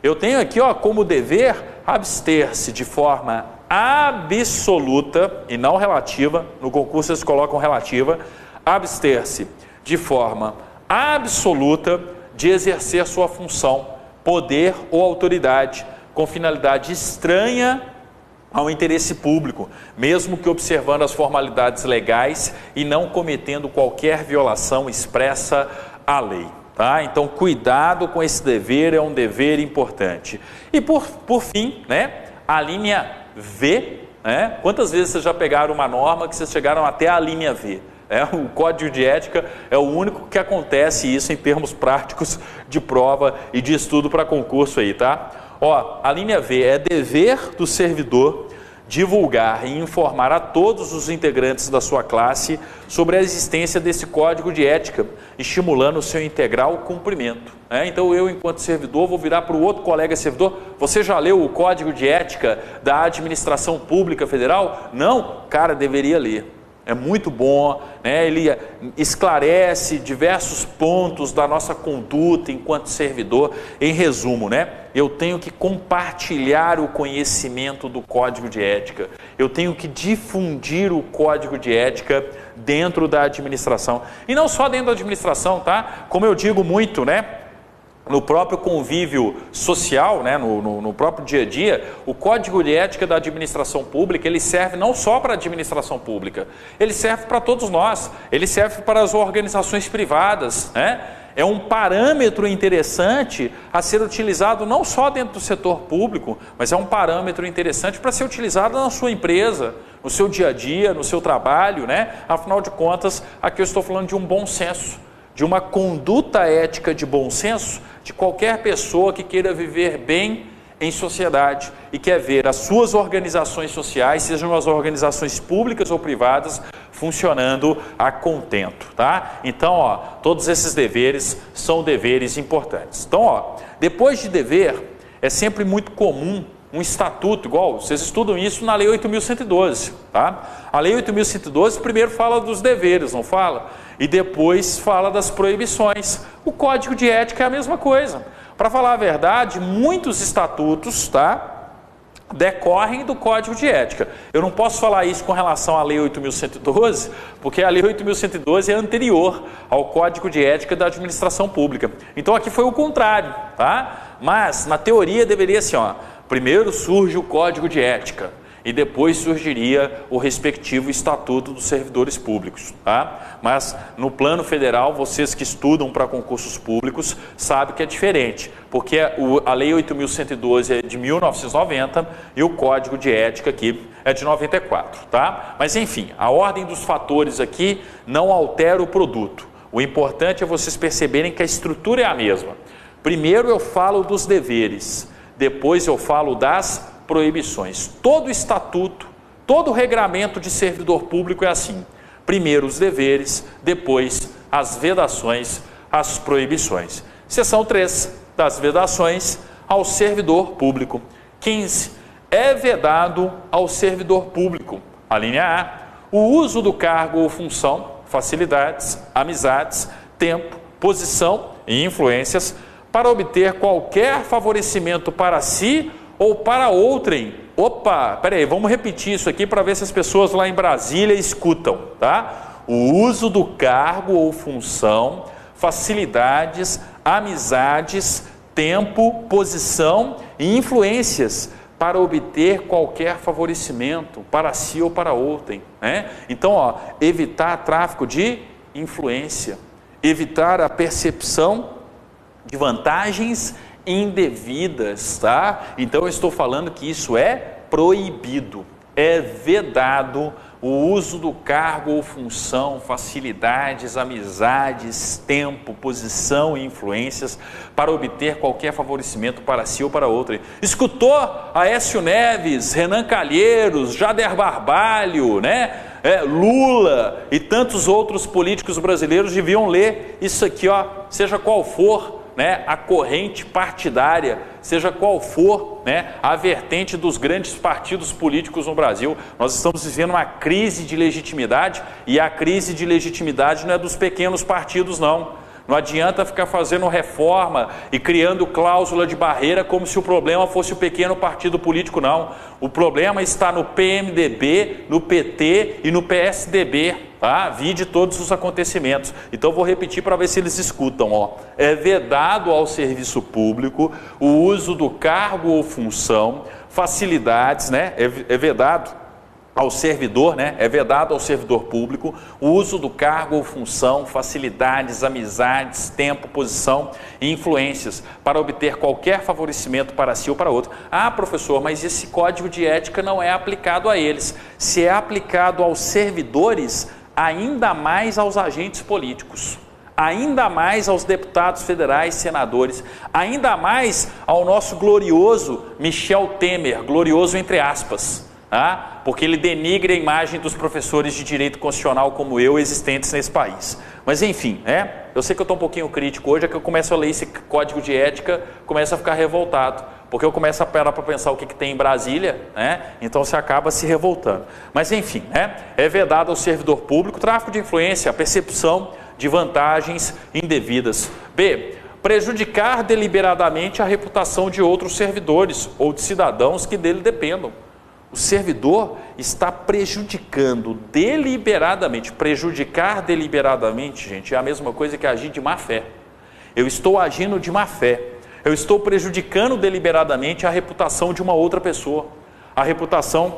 Eu tenho aqui, ó, como dever abster-se de forma absoluta e não relativa. No concurso eles colocam relativa. Abster-se de forma absoluta de exercer sua função, poder ou autoridade com finalidade estranha ao interesse público, mesmo que observando as formalidades legais e não cometendo qualquer violação expressa à lei. Tá? Então, cuidado com esse dever, é um dever importante. E por fim, né, a linha V, né? Quantas vezes vocês já pegaram uma norma que vocês chegaram até a linha V? O Código de Ética é o único que acontece isso em termos práticos de prova e de estudo para concurso aí, tá? Ó, a linha V é dever do servidor divulgar e informar a todos os integrantes da sua classe sobre a existência desse Código de Ética, estimulando o seu integral cumprimento. Então eu, enquanto servidor, vou virar para o outro colega servidor: você já leu o Código de Ética da Administração Pública Federal? Não? Cara, deveria ler. É muito bom, né? Ele esclarece diversos pontos da nossa conduta enquanto servidor. Em resumo, né? Eu tenho que compartilhar o conhecimento do Código de Ética. Eu tenho que difundir o Código de Ética dentro da administração. E não só dentro da administração, tá? Como eu digo muito, né? No próprio convívio social, né, no próprio dia a dia, o Código de Ética da Administração Pública, ele serve não só para a administração pública, ele serve para todos nós, ele serve para as organizações privadas, né? É um parâmetro interessante a ser utilizado não só dentro do setor público, mas é um parâmetro interessante para ser utilizado na sua empresa, no seu dia a dia, no seu trabalho, né? Afinal de contas, aqui eu estou falando de um bom senso, de uma conduta ética de bom senso de qualquer pessoa que queira viver bem em sociedade e quer ver as suas organizações sociais, sejam as organizações públicas ou privadas, funcionando a contento, tá? Então, ó, todos esses deveres são deveres importantes. Então, ó, depois de dever, é sempre muito comum um estatuto, igual vocês estudam isso na Lei 8.112, tá? A Lei 8.112 primeiro fala dos deveres, não fala? E depois fala das proibições. O Código de Ética é a mesma coisa. Para falar a verdade, muitos estatutos, tá, decorrem do Código de Ética. Eu não posso falar isso com relação à Lei 8.112, porque a Lei 8.112 é anterior ao Código de Ética da Administração Pública. Então aqui foi o contrário, tá? Mas na teoria deveria ser, ó, primeiro surge o Código de Ética e depois surgiria o respectivo Estatuto dos Servidores Públicos, tá? Mas no plano federal, vocês que estudam para concursos públicos sabem que é diferente, porque a Lei 8.112 é de 1990 e o Código de Ética aqui é de 94, tá? Mas enfim, a ordem dos fatores aqui não altera o produto. O importante é vocês perceberem que a estrutura é a mesma. Primeiro eu falo dos deveres, depois eu falo das proibições. Todo estatuto, todo regramento de servidor público é assim. Primeiro os deveres, depois as vedações, as proibições. Seção 3 das vedações ao servidor público. 15. É vedado ao servidor público, a linha A, o uso do cargo ou função, facilidades, amizades, tempo, posição e influências para obter qualquer favorecimento para si ou para outrem. Opa, peraí, vamos repetir isso aqui para ver se as pessoas lá em Brasília escutam, tá? O uso do cargo ou função, facilidades, amizades, tempo, posição e influências para obter qualquer favorecimento para si ou para outrem, né? Então, ó, evitar tráfico de influência, evitar a percepção de vantagens indevidas, tá? Então, eu estou falando que isso é proibido, é vedado o uso do cargo ou função, facilidades, amizades, tempo, posição e influências para obter qualquer favorecimento para si ou para outrem. Escutou Aécio Neves, Renan Calheiros, Jader Barbalho, né? Lula e tantos outros políticos brasileiros deviam ler isso aqui, ó, seja qual for, né, a corrente partidária, seja qual for, né, a vertente dos grandes partidos políticos no Brasil. Nós estamos vivendo uma crise de legitimidade e a crise de legitimidade não é dos pequenos partidos, não. Não adianta ficar fazendo reforma e criando cláusula de barreira como se o problema fosse o pequeno partido político, não. O problema está no PMDB, no PT e no PSDB, tá? Vide todos os acontecimentos. Então vou repetir para ver se eles escutam, ó. É vedado ao serviço público o uso do cargo ou função, facilidades, né? É vedado ao servidor, né? É vedado ao servidor público o uso do cargo ou função, facilidades, amizades, tempo, posição e influências para obter qualquer favorecimento para si ou para outro. Ah, professor, mas esse código de ética não é aplicado a eles. Se é aplicado aos servidores, ainda mais aos agentes políticos, ainda mais aos deputados federais, senadores, ainda mais ao nosso glorioso Michel Temer, glorioso entre aspas, tá? Porque ele denigre a imagem dos professores de direito constitucional como eu existentes nesse país. Mas enfim, né? Eu sei que eu estou um pouquinho crítico hoje, é que eu começo a ler esse código de ética, começo a ficar revoltado, porque eu começo a parar para pensar o que tem em Brasília, né? Então você acaba se revoltando. Mas enfim, né? É vedado ao servidor público tráfico de influência, a percepção de vantagens indevidas. B. Prejudicar deliberadamente a reputação de outros servidores ou de cidadãos que dele dependam. O servidor está prejudicando deliberadamente. Prejudicar deliberadamente, gente, é a mesma coisa que agir de má fé. Eu estou agindo de má fé. Eu estou prejudicando deliberadamente a reputação de uma outra pessoa, a reputação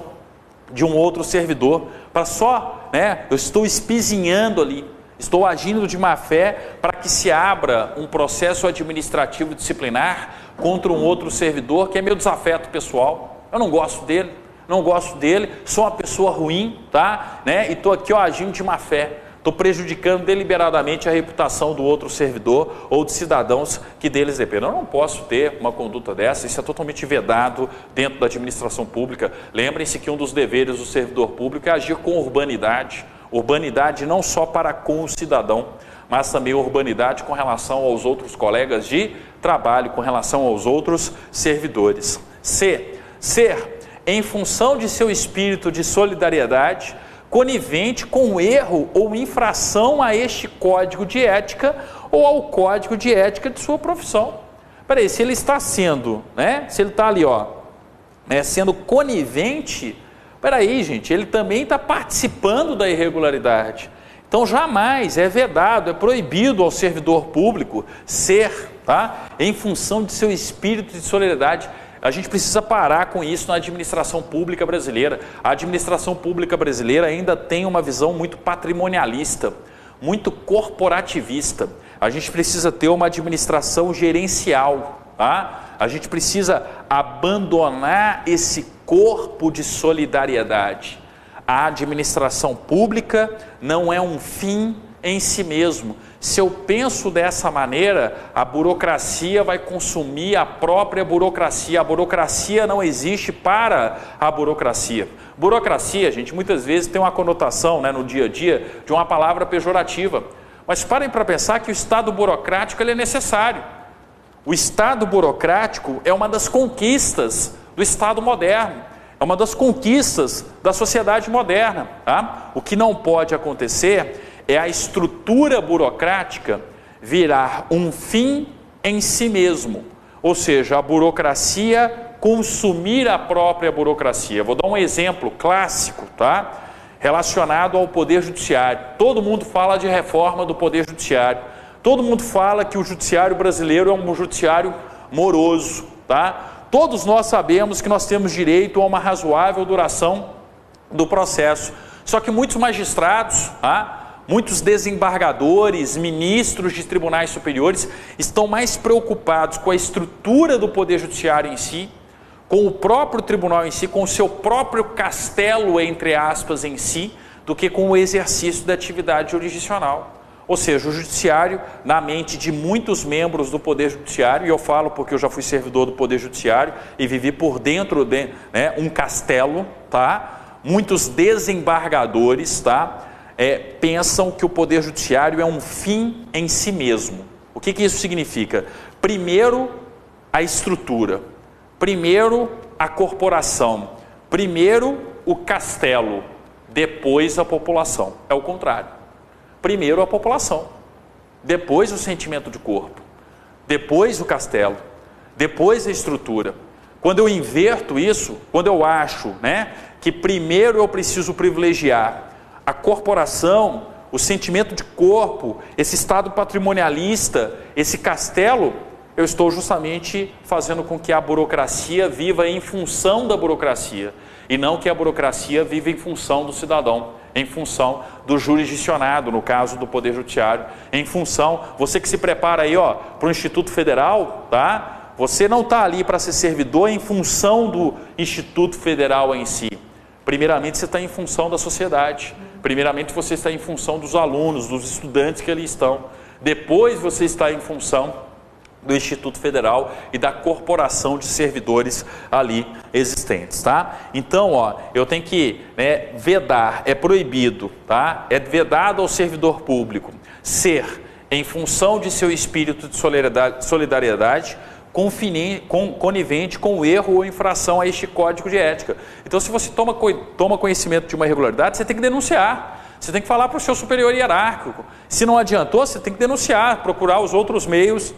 de um outro servidor, para só, né, eu estou espizinhando ali, estou agindo de má fé para que se abra um processo administrativo disciplinar contra um outro servidor que é meu desafeto pessoal. Eu não gosto dele. Não gosto dele, sou uma pessoa ruim, tá? Né? E estou aqui, ó, agindo de má fé. Estou prejudicando deliberadamente a reputação do outro servidor ou de cidadãos que deles dependem. Eu não posso ter uma conduta dessa, isso é totalmente vedado dentro da administração pública. Lembrem-se que um dos deveres do servidor público é agir com urbanidade. Urbanidade não só para com o cidadão, mas também urbanidade com relação aos outros colegas de trabalho, com relação aos outros servidores. C. Ser, em função de seu espírito de solidariedade, conivente com o erro ou infração a este código de ética ou ao código de ética de sua profissão. Peraí, se ele está sendo, né? Se ele está ali, ó, né, sendo conivente, peraí, gente, ele também está participando da irregularidade. Então jamais é vedado, é proibido ao servidor público ser, tá? Em função de seu espírito de solidariedade. A gente precisa parar com isso na administração pública brasileira. A administração pública brasileira ainda tem uma visão muito patrimonialista, muito corporativista. A gente precisa ter uma administração gerencial, tá? A gente precisa abandonar esse corpo de solidariedade. A administração pública não é um fim em si mesmo. Se eu penso dessa maneira, a burocracia vai consumir a própria burocracia. A burocracia não existe para a burocracia. Burocracia, gente, muitas vezes tem uma conotação, né, no dia a dia de uma palavra pejorativa. Mas parem para pensar que o Estado burocrático ele é necessário. O Estado burocrático é uma das conquistas do Estado moderno, é uma das conquistas da sociedade moderna. Tá? O que não pode acontecer é a estrutura burocrática virar um fim em si mesmo, ou seja, a burocracia consumir a própria burocracia. Vou dar um exemplo clássico, tá? Relacionado ao Poder Judiciário. Todo mundo fala de reforma do Poder Judiciário. Todo mundo fala que o judiciário brasileiro é um judiciário moroso, tá? Todos nós sabemos que nós temos direito a uma razoável duração do processo. Só que muitos magistrados, tá? Muitos desembargadores, ministros de tribunais superiores estão mais preocupados com a estrutura do Poder Judiciário em si, com o próprio tribunal em si, com o seu próprio castelo, entre aspas, em si, do que com o exercício da atividade jurisdicional. Ou seja, o judiciário, na mente de muitos membros do Poder Judiciário, e eu falo porque eu já fui servidor do Poder Judiciário e vivi por dentro de um castelo, tá? Muitos desembargadores, tá? Pensam que o Poder Judiciário é um fim em si mesmo. O que isso significa? Primeiro, a estrutura. Primeiro, a corporação. Primeiro, o castelo. Depois, a população. É o contrário. Primeiro, a população. Depois, o sentimento de corpo. Depois, o castelo. Depois, a estrutura. Quando eu inverto isso, quando eu acho, que primeiro eu preciso privilegiar a corporação, o sentimento de corpo, esse estado patrimonialista, esse castelo, eu estou justamente fazendo com que a burocracia viva em função da burocracia, e não que a burocracia viva em função do cidadão, em função do jurisdicionado, no caso do Poder Judiciário, em função, você que se prepara aí para o Instituto Federal, tá? Você não está ali para ser servidor em função do Instituto Federal em si. Primeiramente, você está em função da sociedade. Primeiramente, você está em função dos alunos, dos estudantes que ali estão. Depois, você está em função do Instituto Federal e da corporação de servidores ali existentes, tá? Então, eu tenho que vedar, é proibido, tá? É vedado ao servidor público ser, em função de seu espírito de solidariedade, conivente com o erro ou infração a este código de ética. Então, se você toma conhecimento de uma irregularidade, você tem que denunciar. Você tem que falar para o seu superior hierárquico. Se não adiantou, você tem que denunciar, procurar os outros meios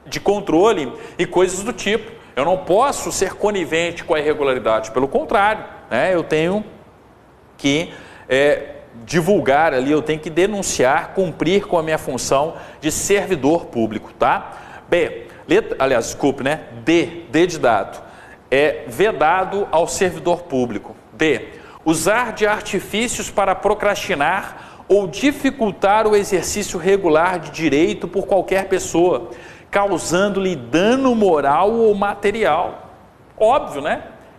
de controle e coisas do tipo. Eu não posso ser conivente com a irregularidade, pelo contrário, eu tenho que divulgar ali, eu tenho que denunciar, cumprir com a minha função de servidor público, tá? D de dado, é vedado ao servidor público. D, usar de artifícios para procrastinar ou dificultar o exercício regular de direito por qualquer pessoa, causando-lhe dano moral ou material. Óbvio,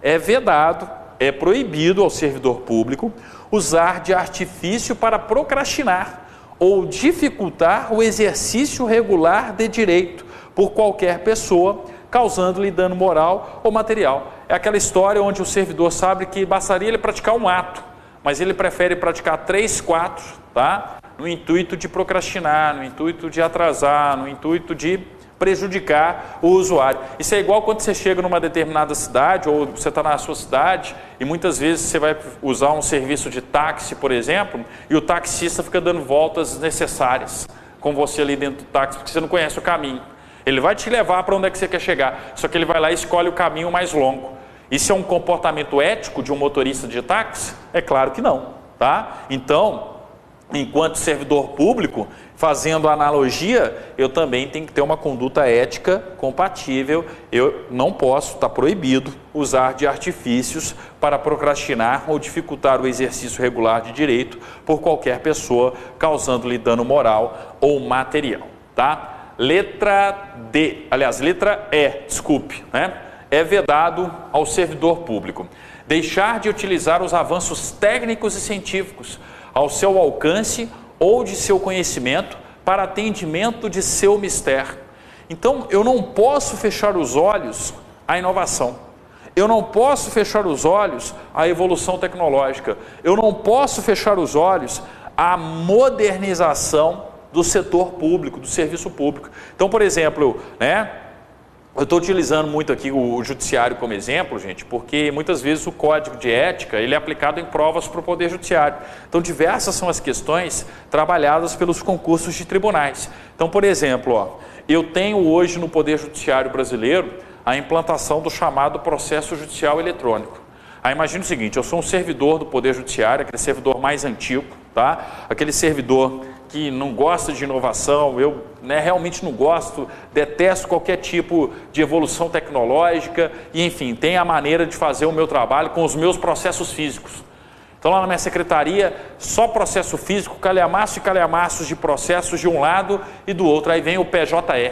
É vedado, é proibido ao servidor público usar de artifício para procrastinar ou dificultar o exercício regular de direito por qualquer pessoa, causando-lhe dano moral ou material. É aquela história onde o servidor sabe que bastaria ele praticar um ato, mas ele prefere praticar 3, 4, tá? No intuito de procrastinar, no intuito de atrasar, no intuito de prejudicar o usuário. Isso é igual quando você chega numa determinada cidade, ou você está na sua cidade, e muitas vezes você vai usar um serviço de táxi, por exemplo, e o taxista fica dando voltas desnecessárias com você ali dentro do táxi, porque você não conhece o caminho. Ele vai te levar para onde é que você quer chegar, só que ele vai lá e escolhe o caminho mais longo. Isso é um comportamento ético de um motorista de táxi? É claro que não, tá? Então, enquanto servidor público, fazendo analogia, eu também tenho que ter uma conduta ética compatível. Eu não posso, está proibido, usar de artifícios para procrastinar ou dificultar o exercício regular de direito por qualquer pessoa, causando-lhe dano moral ou material, tá? Letra E, desculpe, é vedado ao servidor público deixar de utilizar os avanços técnicos e científicos ao seu alcance ou de seu conhecimento para atendimento de seu mistério. Então, eu não posso fechar os olhos à inovação. Eu não posso fechar os olhos à evolução tecnológica. Eu não posso fechar os olhos à modernização do setor público, do serviço público. Então, por exemplo, Eu estou utilizando muito aqui o judiciário como exemplo, gente, porque muitas vezes o código de ética ele é aplicado em provas para o Poder Judiciário. Então, diversas são as questões trabalhadas pelos concursos de tribunais. Então, por exemplo, ó, eu tenho hoje no Poder Judiciário brasileiro a implantação do chamado processo judicial eletrônico. Aí imagina o seguinte, eu sou um servidor do Poder Judiciário, aquele servidor mais antigo, tá? Aquele servidor que não gosta de inovação, eu realmente não gosto, detesto qualquer tipo de evolução tecnológica e, enfim, tem a maneira de fazer o meu trabalho com os meus processos físicos. Então, lá na minha secretaria, só processo físico, calhamaço e calhamaços de processos de um lado e do outro. Aí vem o PJE,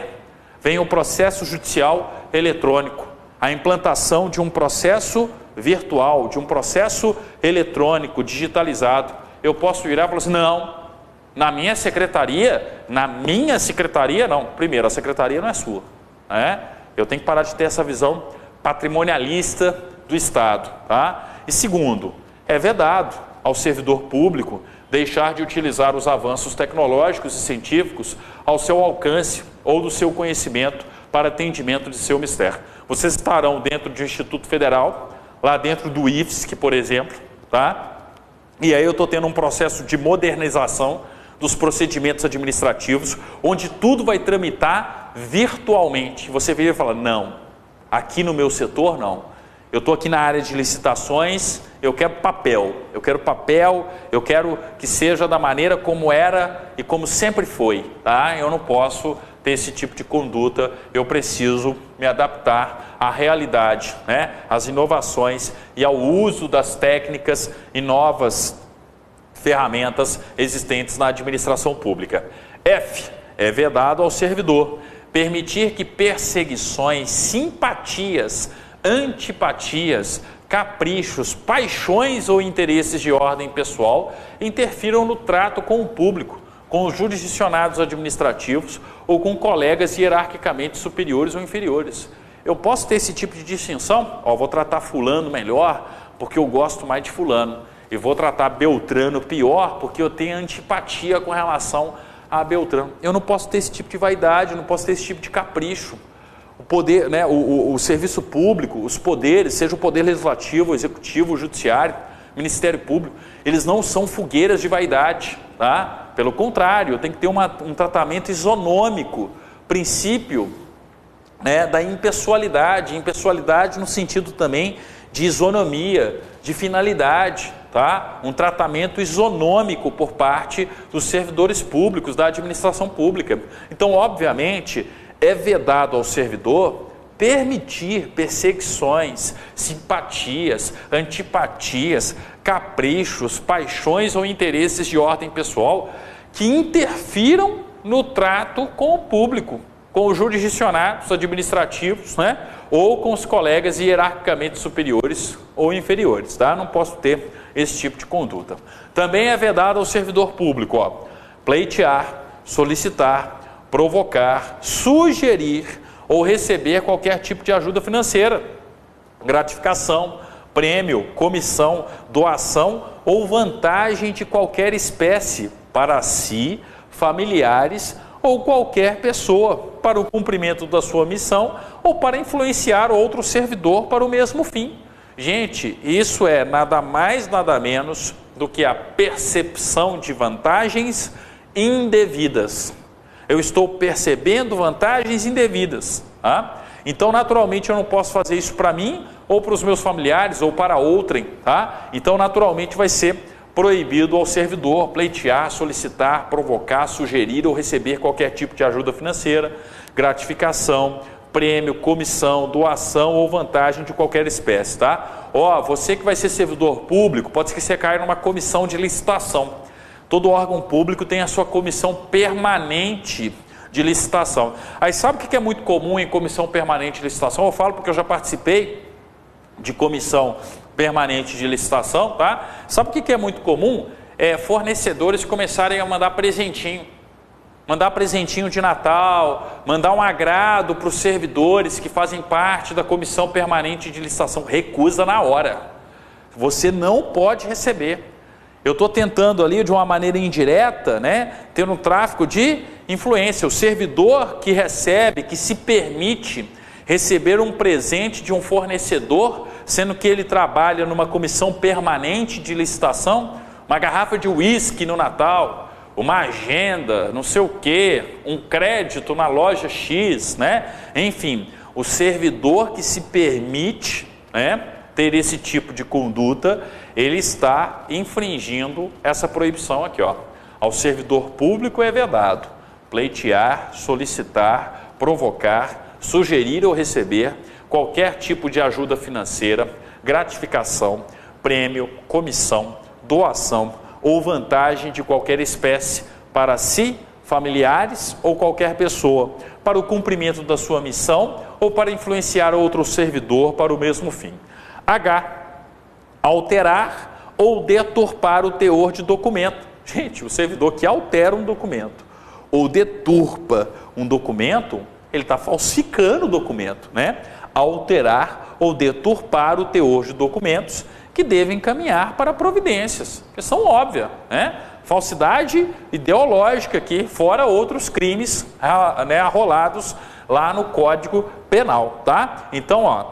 vem o processo judicial eletrônico, a implantação de um processo virtual, de um processo eletrônico, digitalizado. Eu posso virar e falar assim, não, na minha secretaria não. Primeiro, a secretaria não é sua, né? Eu tenho que parar de ter essa visão patrimonialista do Estado, tá? E segundo, é vedado ao servidor público deixar de utilizar os avanços tecnológicos e científicos ao seu alcance ou do seu conhecimento para atendimento de seu mistério. Vocês estarão dentro de um Instituto Federal, lá dentro do IFSC, por exemplo, tá? E aí eu estou tendo um processo de modernização dos procedimentos administrativos, onde tudo vai tramitar virtualmente. Você vira e fala, não, aqui no meu setor não. Eu estou aqui na área de licitações, eu quero papel, eu quero que seja da maneira como era e como sempre foi, tá? Eu não posso ter esse tipo de conduta, eu preciso me adaptar à realidade, né? Às inovações e ao uso das técnicas e novas ferramentas existentes na administração pública. F, é vedado ao servidor permitir que perseguições, simpatias, antipatias, caprichos, paixões ou interesses de ordem pessoal interfiram no trato com o público, com os jurisdicionados administrativos ou com colegas hierarquicamente superiores ou inferiores. Eu posso ter esse tipo de distinção? Ó, vou tratar fulano melhor porque eu gosto mais de fulano. E vou tratar Beltrano pior porque eu tenho antipatia com relação a Beltrano. Eu não posso ter esse tipo de vaidade, eu não posso ter esse tipo de capricho. O poder, né, o serviço público, os poderes, seja o poder legislativo, o executivo, o judiciário, o Ministério Público, eles não são fogueiras de vaidade, tá? Pelo contrário, tem que ter um tratamento isonômico, princípio, né, da impessoalidade no sentido também de isonomia, de finalidade, tá? Um tratamento isonômico por parte dos servidores públicos, da administração pública. Então, obviamente, é vedado ao servidor permitir perseguições, simpatias, antipatias, caprichos, paixões ou interesses de ordem pessoal que interfiram no trato com o público, com os jurisdicionados administrativos, né? Ou com os colegas hierarquicamente superiores ou inferiores, tá? Não posso ter esse tipo de conduta. Também é vedado ao servidor público, ó, pleitear, solicitar, provocar, sugerir ou receber qualquer tipo de ajuda financeira, gratificação, prêmio, comissão, doação ou vantagem de qualquer espécie para si, familiares ou qualquer pessoa para o cumprimento da sua missão ou para influenciar outro servidor para o mesmo fim. Gente, isso é nada mais, nada menos do que a percepção de vantagens indevidas. Eu estou percebendo vantagens indevidas, tá? Então, naturalmente, eu não posso fazer isso para mim ou para os meus familiares ou para outrem, tá? Então, naturalmente, vai ser proibido ao servidor pleitear, solicitar, provocar, sugerir ou receber qualquer tipo de ajuda financeira, gratificação, prêmio, comissão, doação ou vantagem de qualquer espécie, tá? Ó, você que vai ser servidor público, pode ser que você caia numa comissão de licitação. Todo órgão público tem a sua comissão permanente de licitação. Aí sabe o que é muito comum em comissão permanente de licitação? Eu falo porque eu já participei de comissão permanente de licitação, tá? Sabe o que é muito comum? Fornecedores começarem a mandar presentinho de Natal, mandar um agrado para os servidores que fazem parte da comissão permanente de licitação. Recusa na hora. Você não pode receber. Eu estou tentando ali de uma maneira indireta, né, ter um tráfico de influência. O servidor que recebe, que se permite receber um presente de um fornecedor, sendo que ele trabalha numa comissão permanente de licitação, uma garrafa de uísque no Natal, uma agenda, não sei o quê, um crédito na loja X, né? Enfim, o servidor que se permite, né, ter esse tipo de conduta, ele está infringindo essa proibição aqui, ó. Ao servidor público é vedado pleitear, solicitar, provocar, sugerir ou receber qualquer tipo de ajuda financeira, gratificação, prêmio, comissão, doação ou vantagem de qualquer espécie para si, familiares ou qualquer pessoa, para o cumprimento da sua missão ou para influenciar outro servidor para o mesmo fim. H. Alterar ou deturpar o teor de documento. Gente, o servidor que altera um documento ou deturpa um documento, ele está falsificando o documento, né? Alterar ou deturpar o teor de documentos que devem caminhar para providências, que são óbvias, né? Falsidade ideológica aqui, fora outros crimes, né, arrolados lá no Código Penal, tá? Então, ó,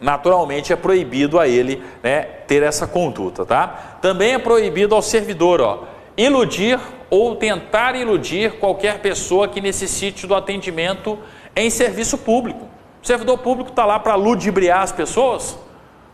naturalmente é proibido a ele, né, ter essa conduta, tá? Também é proibido ao servidor, ó, iludir ou tentar iludir qualquer pessoa que necessite do atendimento em serviço público. O servidor público está lá para ludibriar as pessoas?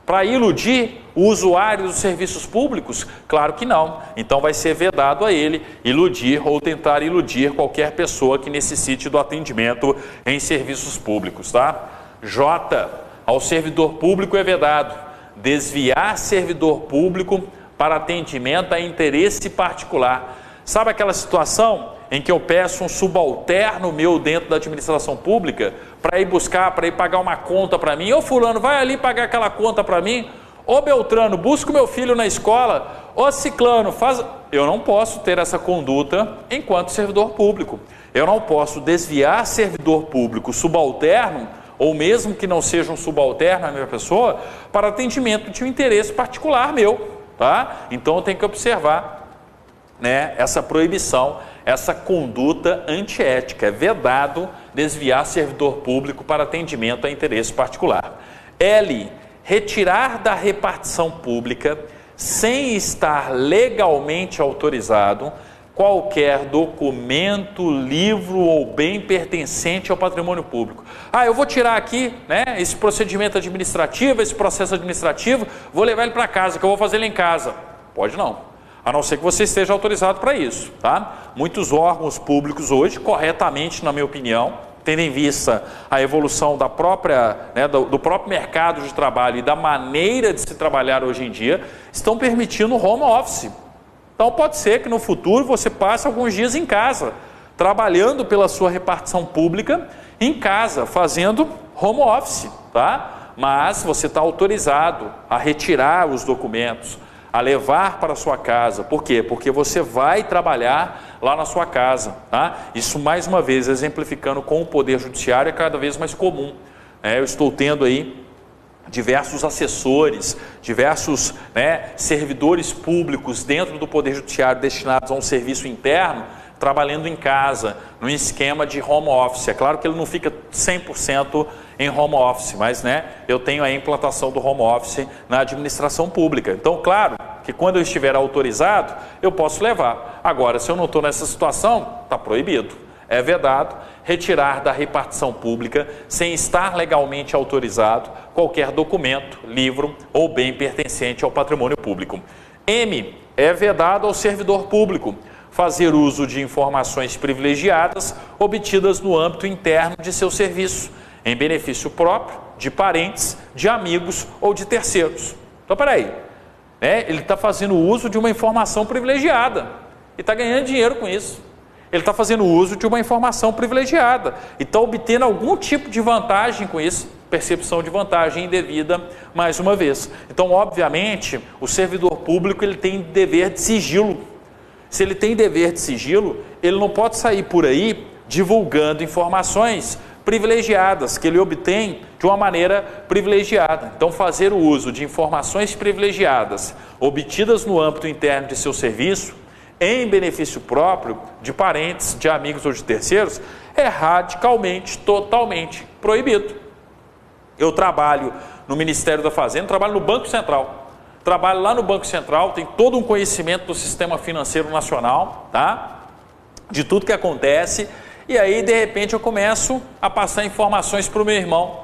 Para iludir o usuário dos serviços públicos? Claro que não. Então vai ser vedado a ele iludir ou tentar iludir qualquer pessoa que necessite do atendimento em serviços públicos, tá? J. Ao servidor público é vedado desviar servidor público para atendimento a interesse particular. Sabe aquela situação em que eu peço um subalterno meu dentro da administração pública para ir buscar, para ir pagar uma conta para mim? Ô fulano, vai ali pagar aquela conta para mim. Ô Beltrano, busca o meu filho na escola. Ô Ciclano, faz... Eu não posso ter essa conduta enquanto servidor público. Eu não posso desviar servidor público subalterno, ou mesmo que não seja um subalterno a minha pessoa, para atendimento de um interesse particular meu, tá? Então eu tenho que observar, né, essa proibição, essa conduta antiética. É vedado desviar servidor público para atendimento a interesse particular. L. Retirar da repartição pública, sem estar legalmente autorizado, qualquer documento, livro ou bem pertencente ao patrimônio público. Ah, eu vou tirar aqui, né, esse procedimento administrativo, esse processo administrativo, vou levar ele para casa, que eu vou fazer ele em casa. Pode não. A não ser que você esteja autorizado para isso, tá? Muitos órgãos públicos hoje, corretamente, na minha opinião, tendo em vista a evolução da própria, né, do próprio mercado de trabalho e da maneira de se trabalhar hoje em dia, estão permitindo home office. Então pode ser que no futuro você passe alguns dias em casa, trabalhando pela sua repartição pública em casa, fazendo home office, tá? Mas você está autorizado a retirar os documentos, a levar para a sua casa. Por quê? Porque você vai trabalhar lá na sua casa, tá? Isso, mais uma vez, exemplificando com o Poder Judiciário, é cada vez mais comum. Eu estou tendo aí diversos assessores, diversos, né, servidores públicos dentro do Poder Judiciário destinados a um serviço interno, trabalhando em casa, num esquema de home office. É claro que ele não fica 100% em home office, mas, né, eu tenho a implantação do home office na administração pública. Então, claro que quando eu estiver autorizado, eu posso levar. Agora, se eu não estou nessa situação, está proibido. É vedado retirar da repartição pública, sem estar legalmente autorizado, qualquer documento, livro ou bem pertencente ao patrimônio público. M. É vedado ao servidor público fazer uso de informações privilegiadas obtidas no âmbito interno de seu serviço, em benefício próprio, de parentes, de amigos ou de terceiros. Então, peraí, né? Ele está fazendo uso de uma informação privilegiada e está ganhando dinheiro com isso. Ele está fazendo uso de uma informação privilegiada e está obtendo algum tipo de vantagem com isso, percepção de vantagem indevida, mais uma vez. Então, obviamente, o servidor público ele tem dever de sigilo. Se ele tem dever de sigilo, ele não pode sair por aí divulgando informações privilegiadas, que ele obtém de uma maneira privilegiada. Então, fazer o uso de informações privilegiadas obtidas no âmbito interno de seu serviço, em benefício próprio, de parentes, de amigos ou de terceiros, é radicalmente, totalmente proibido. Eu trabalho no Ministério da Fazenda, trabalho no Banco Central. Trabalho lá no Banco Central, tenho todo um conhecimento do sistema financeiro nacional, tá? De tudo que acontece. E aí, de repente, eu começo a passar informações para o meu irmão,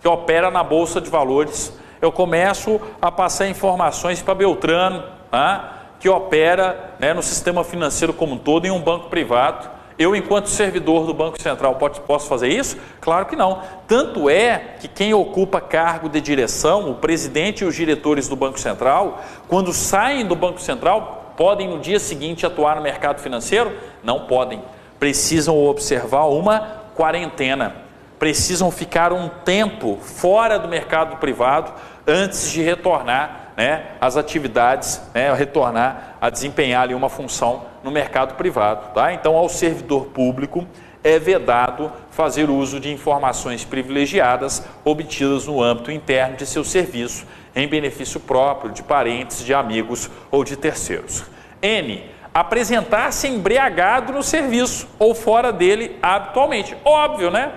que opera na Bolsa de Valores. Eu começo a passar informações para Beltrano, tá? Que opera, né, no sistema financeiro como um todo, em um banco privado. Eu, enquanto servidor do Banco Central, posso fazer isso? Claro que não. Tanto é que quem ocupa cargo de direção, o presidente e os diretores do Banco Central, quando saem do Banco Central, podem no dia seguinte atuar no mercado financeiro? Não podem. Precisam observar uma quarentena. Precisam ficar um tempo fora do mercado privado antes de retornar, né, às atividades, né, retornar a desempenhar ali uma função no mercado privado. Tá? Então, ao servidor público é vedado fazer uso de informações privilegiadas obtidas no âmbito interno de seu serviço, em benefício próprio, de parentes, de amigos ou de terceiros. N. Apresentar-se embriagado no serviço ou fora dele habitualmente. Óbvio, né?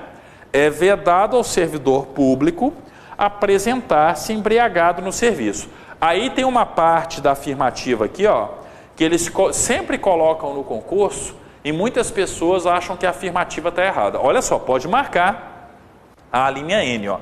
É vedado ao servidor público apresentar-se embriagado no serviço. Aí tem uma parte da afirmativa aqui, ó, que eles sempre colocam no concurso e muitas pessoas acham que a afirmativa está errada. Olha só, pode marcar a linha N, ó.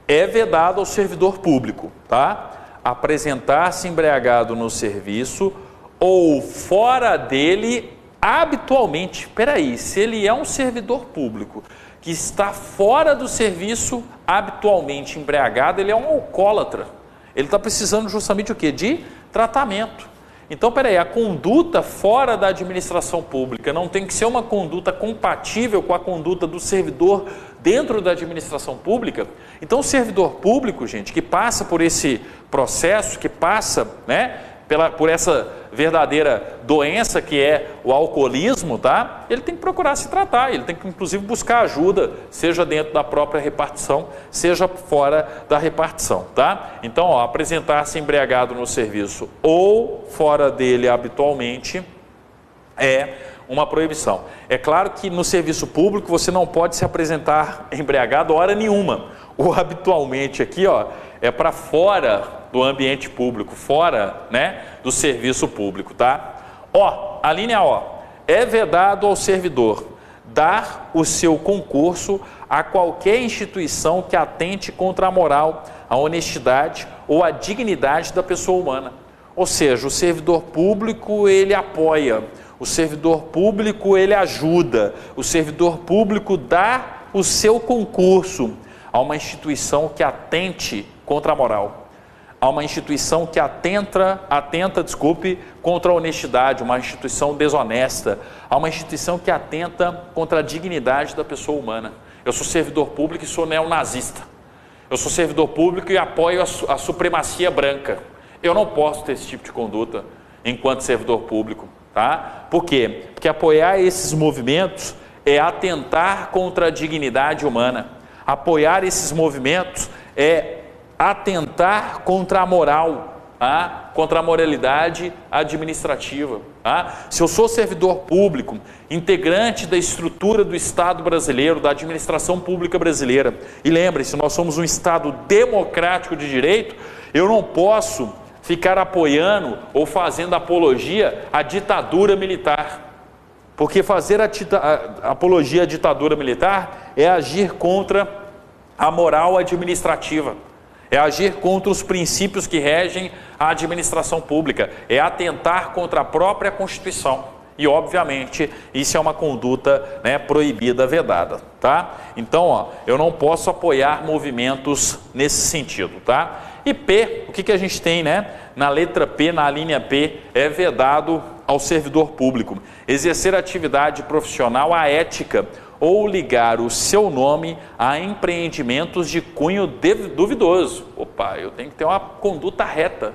É vedado ao servidor público, tá? Apresentar-se embriagado no serviço ou fora dele habitualmente. Peraí, se ele é um servidor público que está fora do serviço habitualmente embriagado, ele é um alcoólatra. Ele está precisando justamente o quê? De tratamento. Então, peraí, a conduta fora da administração pública não tem que ser uma conduta compatível com a conduta do servidor dentro da administração pública? Então, o servidor público, gente, que passa por esse processo, que passa, né, por essa verdadeira doença que é o alcoolismo, tá? Ele tem que procurar se tratar, ele tem que inclusive buscar ajuda, seja dentro da própria repartição, seja fora da repartição, tá? Então, ó, apresentar-se embriagado no serviço ou fora dele habitualmente é uma proibição. É claro que no serviço público você não pode se apresentar embriagado hora nenhuma. O habitualmente aqui, ó, é para fora do ambiente público, fora, né, do serviço público, tá? Ó, a linha O, é vedado ao servidor dar o seu concurso a qualquer instituição que atente contra a moral, a honestidade ou a dignidade da pessoa humana. Ou seja, o servidor público, ele apoia, o servidor público, ele ajuda, o servidor público dá o seu concurso a uma instituição que atente contra a moral, a uma instituição que atenta, contra a honestidade, uma instituição desonesta, a uma instituição que atenta contra a dignidade da pessoa humana. Eu sou servidor público e sou neonazista. Eu sou servidor público e apoio a supremacia branca. Eu não posso ter esse tipo de conduta enquanto servidor público, tá? Por quê? Porque apoiar esses movimentos é atentar contra a dignidade humana. Apoiar esses movimentos é atentar contra a moral, tá? Contra a moralidade administrativa. Tá? Se eu sou servidor público, integrante da estrutura do Estado brasileiro, da administração pública brasileira, e lembre-se, nós somos um Estado democrático de direito, eu não posso ficar apoiando ou fazendo apologia à ditadura militar. Porque fazer a apologia à ditadura militar é agir contra a moral administrativa. É agir contra os princípios que regem a administração pública, é atentar contra a própria Constituição. E, obviamente, isso é uma conduta, né, proibida, vedada, tá? Então, ó, eu não posso apoiar movimentos nesse sentido, tá? E P, o que a gente tem, né? Na letra P, na linha P, é vedado ao servidor público exercer atividade profissional aética ou ligar o seu nome a empreendimentos de cunho duvidoso. Opa, eu tenho que ter uma conduta reta,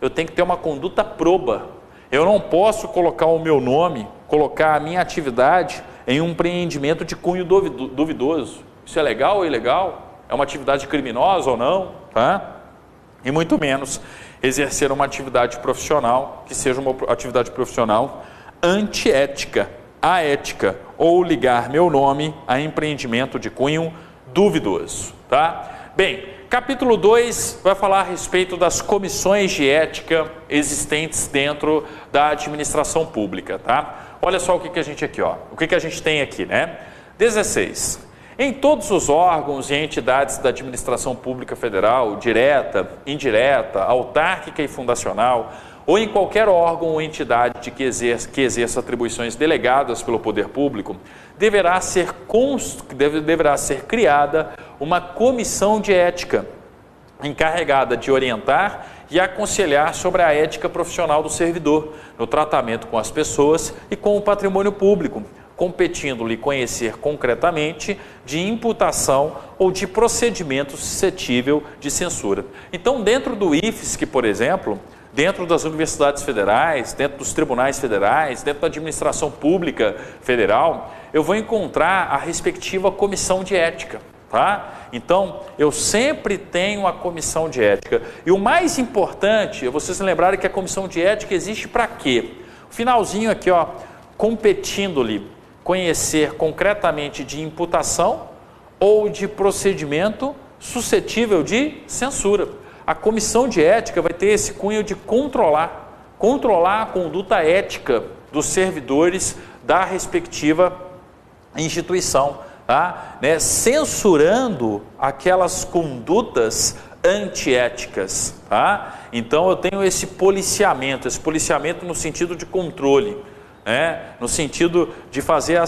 eu tenho que ter uma conduta proba. Eu não posso colocar o meu nome, colocar a minha atividade em um empreendimento de cunho duvidoso. Isso é legal ou ilegal? É uma atividade criminosa ou não? Tá? E muito menos exercer uma atividade profissional que seja uma atividade profissional antiética, aética, ou ligar meu nome a empreendimento de cunho duvidoso, tá? Bem, capítulo 2 vai falar a respeito das comissões de ética existentes dentro da administração pública, tá? Olha só o que a gente aqui, ó. O que a gente tem aqui, né? 16. Em todos os órgãos e entidades da administração pública federal, direta, indireta, autárquica e fundacional, ou em qualquer órgão ou entidade que exerça atribuições delegadas pelo poder público, deverá ser criada uma comissão de ética, encarregada de orientar e aconselhar sobre a ética profissional do servidor, no tratamento com as pessoas e com o patrimônio público, competindo-lhe conhecer concretamente de imputação ou de procedimento suscetível de censura. Então, dentro do IFSC, por exemplo, dentro das universidades federais, dentro dos tribunais federais, dentro da administração pública federal, eu vou encontrar a respectiva comissão de ética, tá? Então, eu sempre tenho a comissão de ética. E o mais importante é vocês lembrarem que a comissão de ética existe para quê? O finalzinho aqui, ó, competindo-lhe conhecer concretamente de imputação ou de procedimento suscetível de censura. A comissão de ética vai ter esse cunho de controlar a conduta ética dos servidores da respectiva instituição, tá? Né? Censurando aquelas condutas antiéticas, tá? Então eu tenho esse policiamento no sentido de controle, no sentido de fazer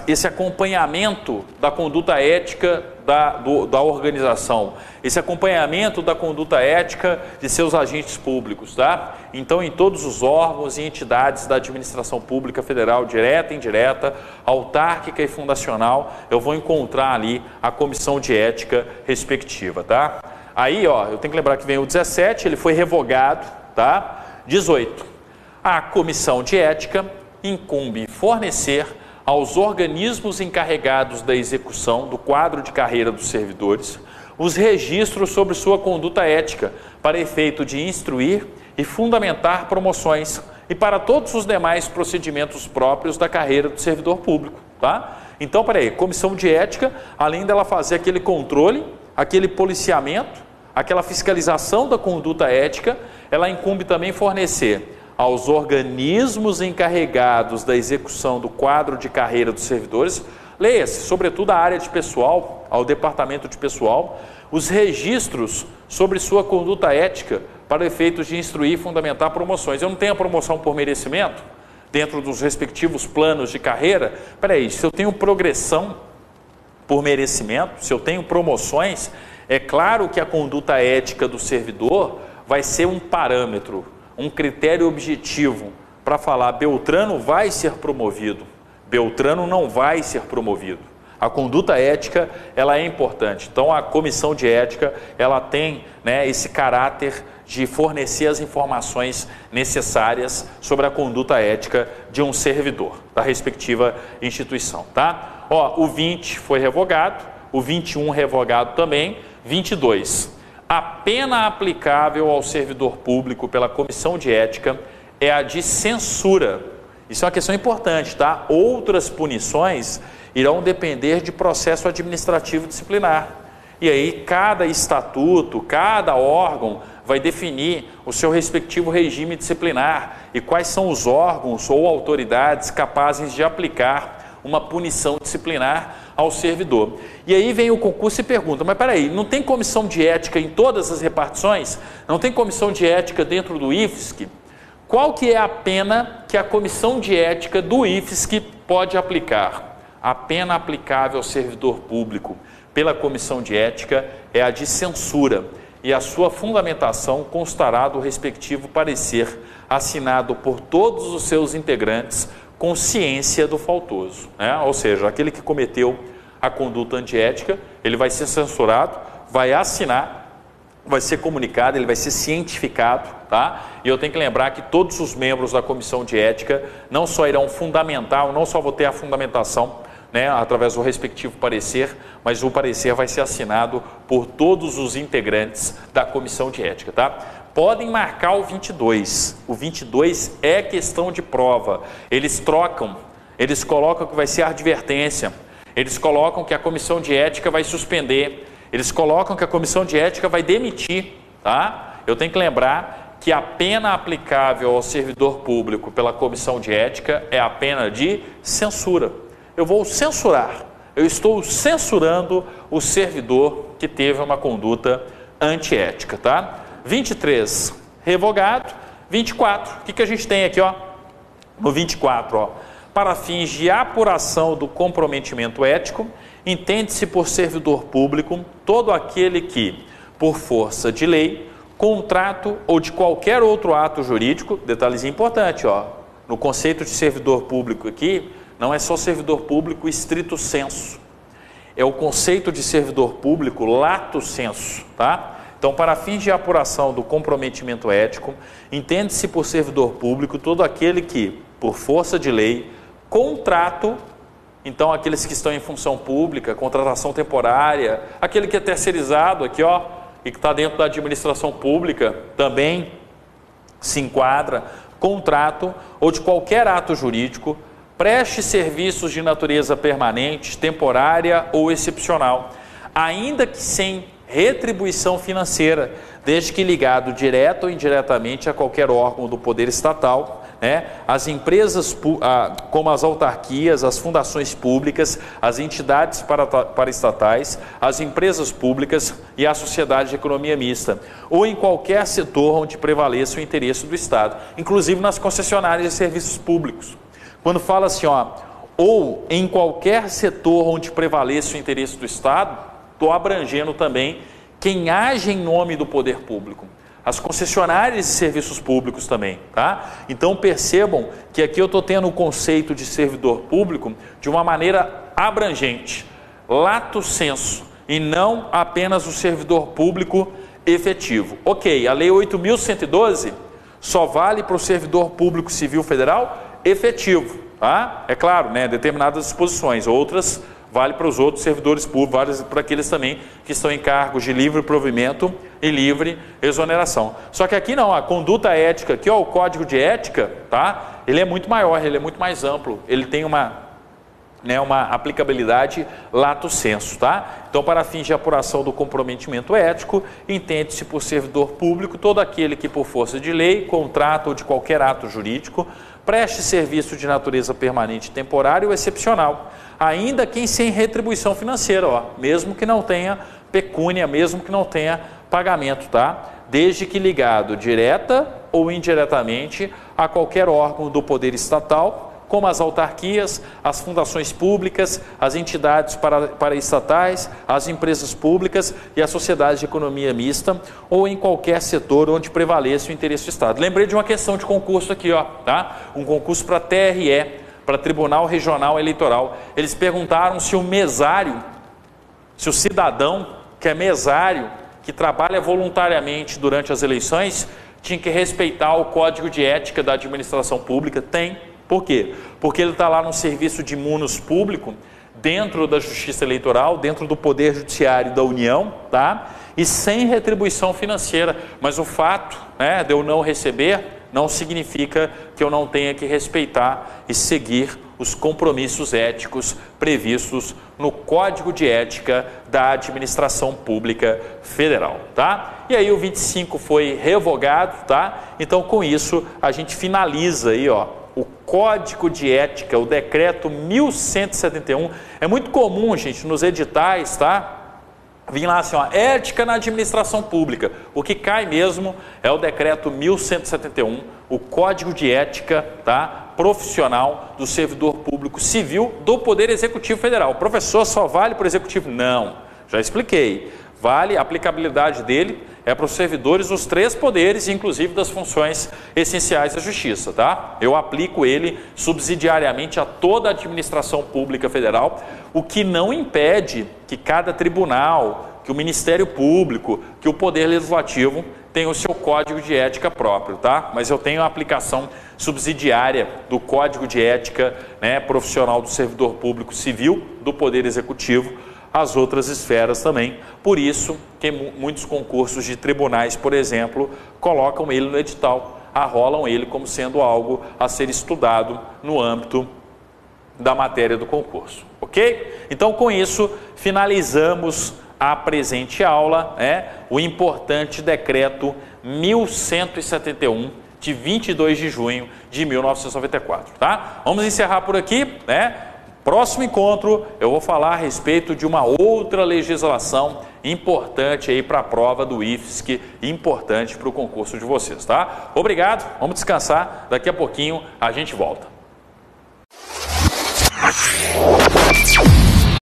esse acompanhamento da conduta ética da organização, esse acompanhamento da conduta ética de seus agentes públicos, tá? Então, em todos os órgãos e entidades da administração pública federal, direta e indireta, autárquica e fundacional, eu vou encontrar ali a comissão de ética respectiva, tá? Aí, ó, eu tenho que lembrar que vem o 17, ele foi revogado, tá? 18. A comissão de ética incumbe fornecer aos organismos encarregados da execução do quadro de carreira dos servidores os registros sobre sua conduta ética, para efeito de instruir e fundamentar promoções e para todos os demais procedimentos próprios da carreira do servidor público, tá? Então, peraí, comissão de ética, além dela fazer aquele controle, aquele policiamento, aquela fiscalização da conduta ética, ela incumbe também fornecer aos organismos encarregados da execução do quadro de carreira dos servidores, leia-se, sobretudo a área de pessoal, ao departamento de pessoal, os registros sobre sua conduta ética para efeitos de instruir e fundamentar promoções. Eu não tenho a promoção por merecimento dentro dos respectivos planos de carreira? Peraí, se eu tenho progressão por merecimento, se eu tenho promoções, é claro que a conduta ética do servidor vai ser um parâmetro, um critério objetivo para falar Beltrano vai ser promovido, Beltrano não vai ser promovido. A conduta ética, ela é importante. Então, a comissão de ética, ela tem, né, esse caráter de fornecer as informações necessárias sobre a conduta ética de um servidor da respectiva instituição, tá? Ó, o 20 foi revogado, o 21 revogado também, 22. A pena aplicável ao servidor público pela comissão de ética é a de censura. Isso é uma questão importante, tá? Outras punições irão depender de processo administrativo disciplinar. E aí cada estatuto, cada órgão vai definir o seu respectivo regime disciplinar e quais são os órgãos ou autoridades capazes de aplicar uma punição disciplinar ao servidor. E aí vem o concurso e pergunta, mas peraí, não tem comissão de ética em todas as repartições? Não tem comissão de ética dentro do IFSC? Qual que é a pena que a comissão de ética do IFSC pode aplicar? A pena aplicável ao servidor público pela comissão de ética é a de censura e a sua fundamentação constará do respectivo parecer assinado por todos os seus integrantes com ciência do faltoso, né? Ou seja, aquele que cometeu a conduta antiética, ele vai ser censurado, vai assinar, vai ser comunicado, ele vai ser cientificado, tá? E eu tenho que lembrar que todos os membros da comissão de ética não só irão fundamentar, não só vão ter a fundamentação, né, através do respectivo parecer, mas o parecer vai ser assinado por todos os integrantes da comissão de ética, tá? Podem marcar o 22. O 22 é questão de prova. Eles trocam, eles colocam que vai ser advertência, eles colocam que a comissão de ética vai suspender, Eles colocam que a comissão de ética vai demitir, tá? Eu tenho que lembrar que a pena aplicável ao servidor público pela comissão de ética é a pena de censura. Eu vou censurar, eu estou censurando o servidor que teve uma conduta antiética, tá? 23, revogado. 24, o que a gente tem aqui, ó? No 24, ó, para fins de apuração do comprometimento ético, entende-se por servidor público todo aquele que, por força de lei, contrato ou de qualquer outro ato jurídico, detalhezinho importante, ó, no conceito de servidor público aqui, não é só servidor público estrito sensu, é o conceito de servidor público lato sensu, tá? Então, para fins de apuração do comprometimento ético, entende-se por servidor público todo aquele que, por força de lei, contrato, então aqueles que estão em função pública, contratação temporária, aquele que é terceirizado aqui, ó, e que está dentro da administração pública, também se enquadra, contrato ou de qualquer ato jurídico, preste serviços de natureza permanente, temporária ou excepcional, ainda que sem retribuição financeira, desde que ligado direto ou indiretamente a qualquer órgão do poder estatal, né? As empresas, como as autarquias, as fundações públicas, as entidades paraestatais, as empresas públicas e a sociedade de economia mista, ou em qualquer setor onde prevaleça o interesse do Estado, inclusive nas concessionárias de serviços públicos. Quando fala assim, ó, ou em qualquer setor onde prevaleça o interesse do Estado, estou abrangendo também quem age em nome do poder público, as concessionárias de serviços públicos também, tá? Então percebam que aqui eu estou tendo o conceito de servidor público de uma maneira abrangente, lato sensu, e não apenas o servidor público efetivo. Ok, a Lei 8.112 só vale para o servidor público civil federal efetivo, tá? É claro, né, determinadas disposições, outras vale para os outros servidores públicos, vale para aqueles também que estão em cargos de livre provimento e livre exoneração. Só que aqui não, a conduta ética, aqui ó, o código de ética, tá? Ele é muito maior, ele é muito mais amplo, ele tem uma aplicabilidade lato sensu, tá? Então, para fins de apuração do comprometimento ético, entende-se por servidor público todo aquele que, por força de lei, contrato ou de qualquer ato jurídico, preste serviço de natureza permanente, temporária ou excepcional, ainda quem sem retribuição financeira, ó, mesmo que não tenha pecúnia, mesmo que não tenha pagamento, tá? Desde que ligado direta ou indiretamente a qualquer órgão do poder estatal, como as autarquias, as fundações públicas, as entidades paraestatais, as empresas públicas e a sociedade de economia mista, ou em qualquer setor onde prevaleça o interesse do Estado. Lembrei de uma questão de concurso aqui, ó, tá? Um concurso para TRE, para Tribunal Regional Eleitoral. Eles perguntaram se o mesário, se o cidadão que é mesário, que trabalha voluntariamente durante as eleições, tinha que respeitar o Código de Ética da Administração Pública. Tem. Por quê? Porque ele está lá no serviço de munus público, dentro da Justiça Eleitoral, dentro do Poder Judiciário da União, tá? E sem retribuição financeira. Mas o fato, né, de eu não receber não significa que eu não tenha que respeitar e seguir os compromissos éticos previstos no Código de Ética da Administração Pública Federal, tá? E aí o 25 foi revogado, tá? Então com isso a gente finaliza aí, ó, o Código de Ética, o Decreto 1171. É muito comum, gente, nos editais, tá? Vim lá assim, ó, ética na administração pública. O que cai mesmo é o Decreto 1171, o Código de Ética, tá, profissional do servidor público civil do Poder Executivo Federal. O professor só vale para o Executivo? Não, já expliquei. Vale, a aplicabilidade dele é para os servidores dos três poderes, inclusive das funções essenciais da Justiça, tá? Eu aplico ele subsidiariamente a toda a administração pública federal, o que não impede que cada tribunal, que o Ministério Público, que o Poder Legislativo tenha o seu código de ética próprio, tá? Mas eu tenho a aplicação subsidiária do Código de Ética, né, profissional do servidor público civil do Poder Executivo, as outras esferas também. Por isso que muitos concursos de tribunais, por exemplo, colocam ele no edital, arrolam ele como sendo algo a ser estudado no âmbito da matéria do concurso, ok? Então com isso finalizamos a presente aula, o importante decreto 1171, de 22 de junho de 1994, tá? Vamos encerrar por aqui, Próximo encontro eu vou falar a respeito de uma outra legislação importante aí para a prova do IFSC, importante para o concurso de vocês, tá? Obrigado, vamos descansar, daqui a pouquinho a gente volta.